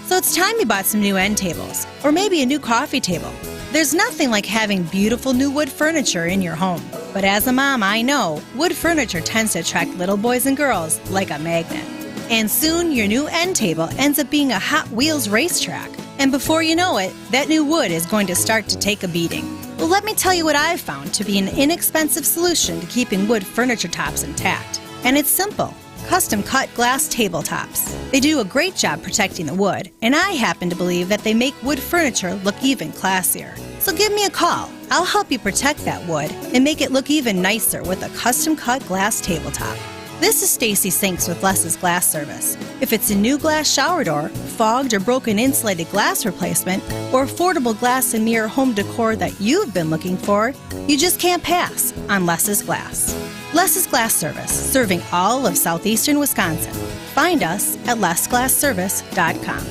So it's time you bought some new end tables, or maybe a new coffee table. There's nothing like having beautiful new wood furniture in your home. But as a mom, I know wood furniture tends to attract little boys and girls like a magnet. And soon your new end table ends up being a Hot Wheels racetrack. And before you know it, that new wood is going to start to take a beating. Well, let me tell you what I've found to be an inexpensive solution to keeping wood furniture tops intact. And it's simple. Custom cut glass tabletops. They do a great job protecting the wood, and I happen to believe that they make wood furniture look even classier. So give me a call. I'll help you protect that wood and make it look even nicer with a custom cut glass tabletop. This is Stacy Sinks with Les's Glass Service. If it's a new glass shower door, fogged or broken insulated glass replacement, or affordable glass and mirror home decor that you've been looking for, you just can't pass on Les's Glass. Les's Glass Service, serving all of southeastern Wisconsin. Find us at lesglassservice.com.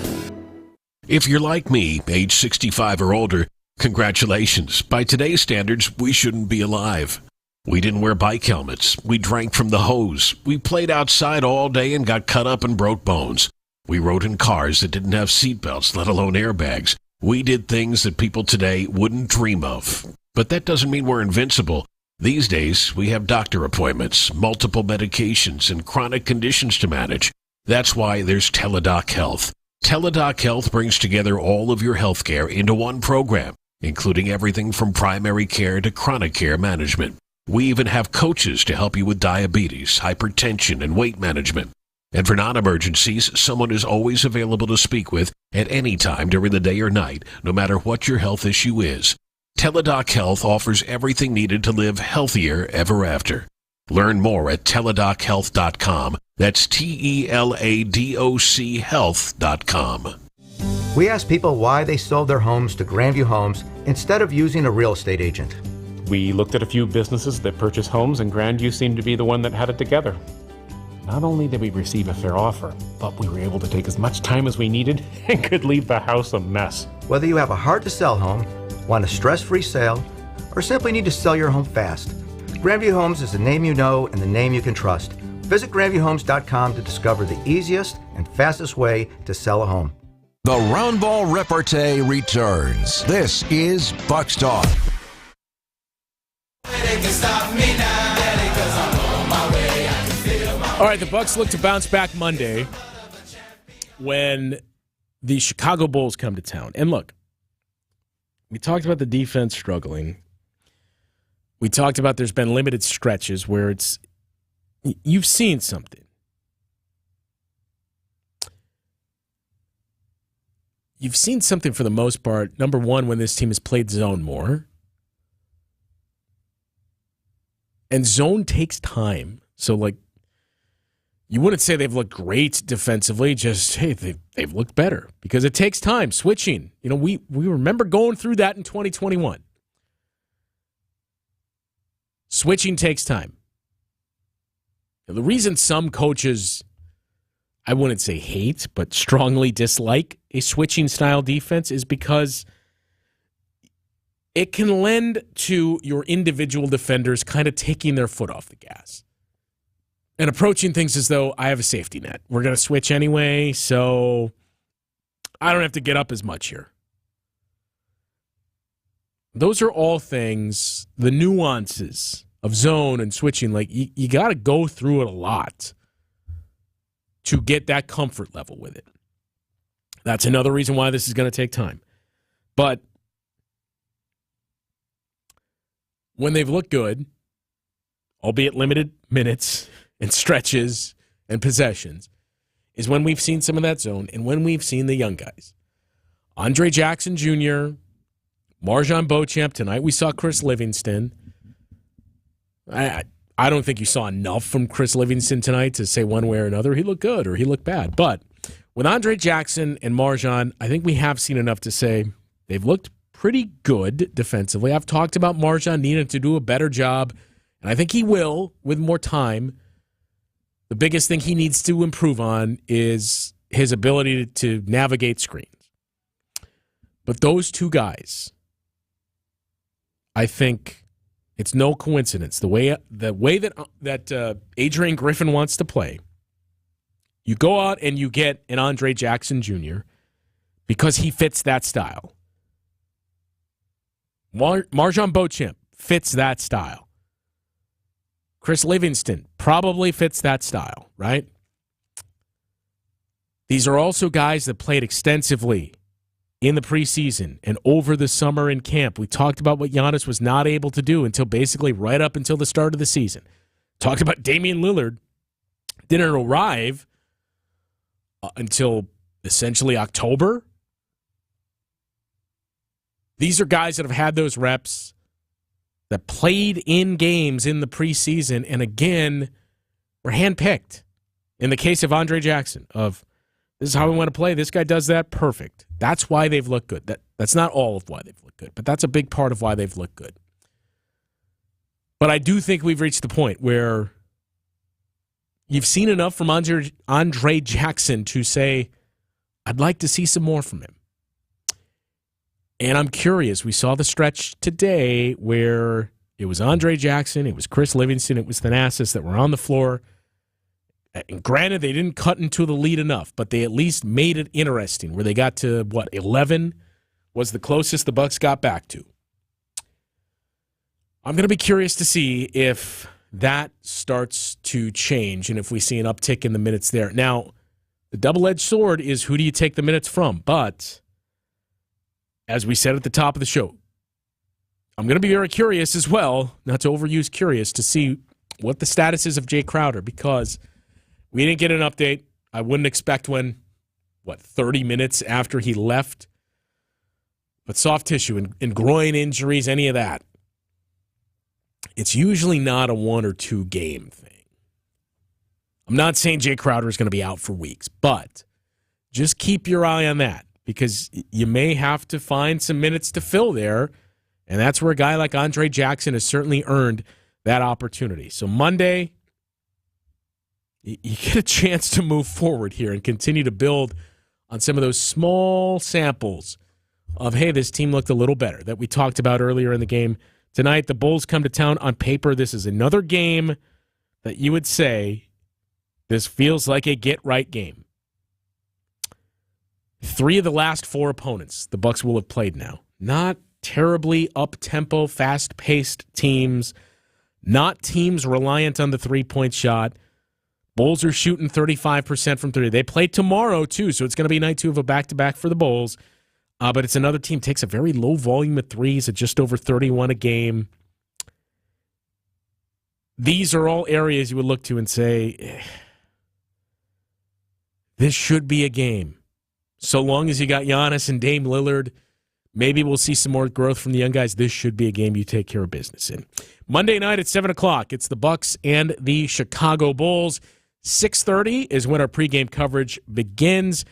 If you're like me, age 65 or older, congratulations. By today's standards, we shouldn't be alive. We didn't wear bike helmets. We drank from the hose. We played outside all day and got cut up and broke bones. We rode in cars that didn't have seatbelts, let alone airbags. We did things that people today wouldn't dream of. But that doesn't mean we're invincible. These days, we have doctor appointments, multiple medications, and chronic conditions to manage. That's why there's Teladoc Health. Teladoc Health brings together all of your health care into one program, including everything from primary care to chronic care management. We even have coaches to help you with diabetes, hypertension, and weight management. And for non-emergencies, someone is always available to speak with at any time during the day or night, no matter what your health issue is. Teladoc Health offers everything needed to live healthier ever after. Learn more at teladochealth.com. That's TELADOC health.com. We asked people why they sold their homes to Grandview Homes instead of using a real estate agent. We looked at a few businesses that purchase homes, and Grandview seemed to be the one that had it together. Not only did we receive a fair offer, but we were able to take as much time as we needed and could leave the house a mess. Whether you have a hard-to-sell home, want a stress-free sale, or simply need to sell your home fast, Grandview Homes is the name you know and the name you can trust. Visit GrandviewHomes.com to discover the easiest and fastest way to sell a home. The Roundball Repartee returns. This is Bucks Talk. All right, the Bucks look to bounce back Monday when the Chicago Bulls come to town. And look, we talked about the defense struggling. We talked about there's been limited stretches where you've seen something. You've seen something for the most part. Number one, when this team has played zone more. And zone takes time. So, you wouldn't say they've looked great defensively, just, hey, they've looked better because it takes time. Switching. We remember going through that in 2021. Switching takes time. The reason some coaches, I wouldn't say hate, but strongly dislike a switching style defense is because it can lend to your individual defenders kind of taking their foot off the gas and approaching things as though I have a safety net. We're going to switch anyway, so I don't have to get up as much here. Those are all things, the nuances of zone and switching. You got to go through it a lot to get that comfort level with it. That's another reason why this is going to take time. But when they've looked good, albeit limited minutes and stretches and possessions, is when we've seen some of that zone and when we've seen the young guys. Andre Jackson Jr., Marjon Beauchamp tonight. We saw Chris Livingston. I don't think you saw enough from Chris Livingston tonight to say one way or another he looked good or he looked bad. But with Andre Jackson and Marjon, I think we have seen enough to say they've looked pretty good defensively. I've talked about Marjon needing to do a better job, and I think he will with more time. The biggest thing he needs to improve on is his ability to navigate screens. But those two guys, I think it's no coincidence. The way that Adrian Griffin wants to play, you go out and you get an Andre Jackson Jr. because he fits that style. Marjon Beauchamp fits that style. Chris Livingston probably fits that style, right? These are also guys that played extensively in the preseason and over the summer in camp. We talked about what Giannis was not able to do until basically right up until the start of the season. Talked about Damian Lillard didn't arrive until essentially October. These are guys that have had those reps, that played in games in the preseason, and again, were handpicked. In the case of Andre Jackson, of this is how we want to play, this guy does that, perfect. That's why they've looked good. That's not all of why they've looked good, but that's a big part of why they've looked good. But I do think we've reached the point where you've seen enough from Andre Jackson to say, I'd like to see some more from him. And I'm curious. We saw the stretch today where it was Andre Jackson, it was Chris Livingston, it was Thanasis that were on the floor. And granted, they didn't cut into the lead enough, but they at least made it interesting, where they got to, 11 was the closest the Bucks got back to. I'm going to be curious to see if that starts to change and if we see an uptick in the minutes there. Now, the double-edged sword is, who do you take the minutes from? But as we said at the top of the show, I'm going to be very curious as well, not to overuse curious, to see what the status is of Jay Crowder, because we didn't get an update. I wouldn't expect one, 30 minutes after he left. But soft tissue and groin injuries, any of that, it's usually not a 1 or 2 game thing. I'm not saying Jay Crowder is going to be out for weeks, but just keep your eye on that, because you may have to find some minutes to fill there, and that's where a guy like Andre Jackson has certainly earned that opportunity. So Monday, you get a chance to move forward here and continue to build on some of those small samples of, hey, this team looked a little better, that we talked about earlier in the game. Tonight, the Bulls come to town. On paper, this is another game that you would say this feels like a get-right game. 3 of the last 4 opponents the Bucks will have played now. Not terribly up-tempo, fast-paced teams, not teams reliant on the three-point shot. Bulls are shooting 35% from 3. They play tomorrow, too, so it's going to be night 2 of a back-to-back for the Bulls. But it's another team takes a very low volume of threes at just over 31 a game. These are all areas you would look to and say, this should be a game. So long as you got Giannis and Dame Lillard, maybe we'll see some more growth from the young guys. This should be a game you take care of business in. Monday night at 7 o'clock, it's the Bucks and the Chicago Bulls. 6:30 is when our pregame coverage begins.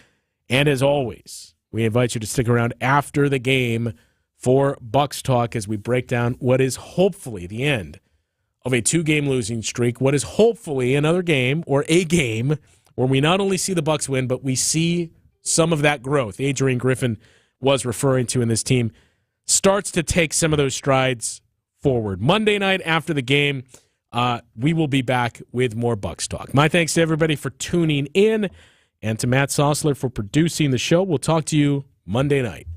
And as always, we invite you to stick around after the game for Bucks Talk as we break down what is hopefully the end of a 2-game losing streak, what is hopefully another game or a game where we not only see the Bucks win, but we see some of that growth Adrian Griffin was referring to in this team starts to take some of those strides forward. Monday night after the game, we will be back with more Bucks Talk. My thanks to everybody for tuning in, and to Matt Sossler for producing the show. We'll talk to you Monday night.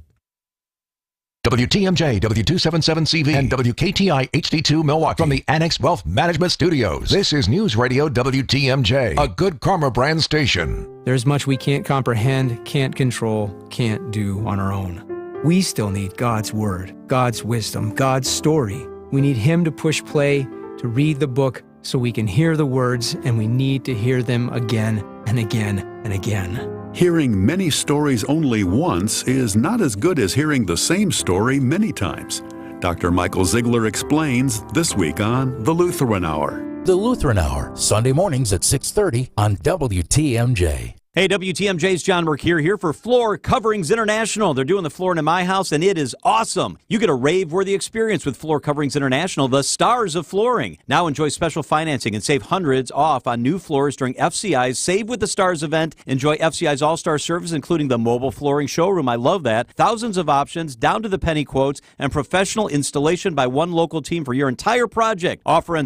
WTMJ, W277CV, and WKTI HD2 Milwaukee from the Annex Wealth Management Studios. This is News Radio WTMJ, a Good Karma brand station. There's much we can't comprehend, can't control, can't do on our own. We still need God's Word, God's wisdom, God's story. We need Him to push play, to read the book so we can hear the words, and we need to hear them again and again and again. Hearing many stories only once is not as good as hearing the same story many times. Dr. Michael Ziegler explains this week on The Lutheran Hour. The Lutheran Hour, Sunday mornings at 6:30 on WTMJ. Hey, WTMJ's John Burke here for Floor Coverings International. They're doing the flooring in my house, and it is awesome. You get a rave-worthy experience with Floor Coverings International, the stars of flooring. Now enjoy special financing and save hundreds off on new floors during FCI's Save with the Stars event. Enjoy FCI's All-Star Service, including the mobile flooring showroom. I love that. Thousands of options, down to the penny quotes, and professional installation by one local team for your entire project. Offer ends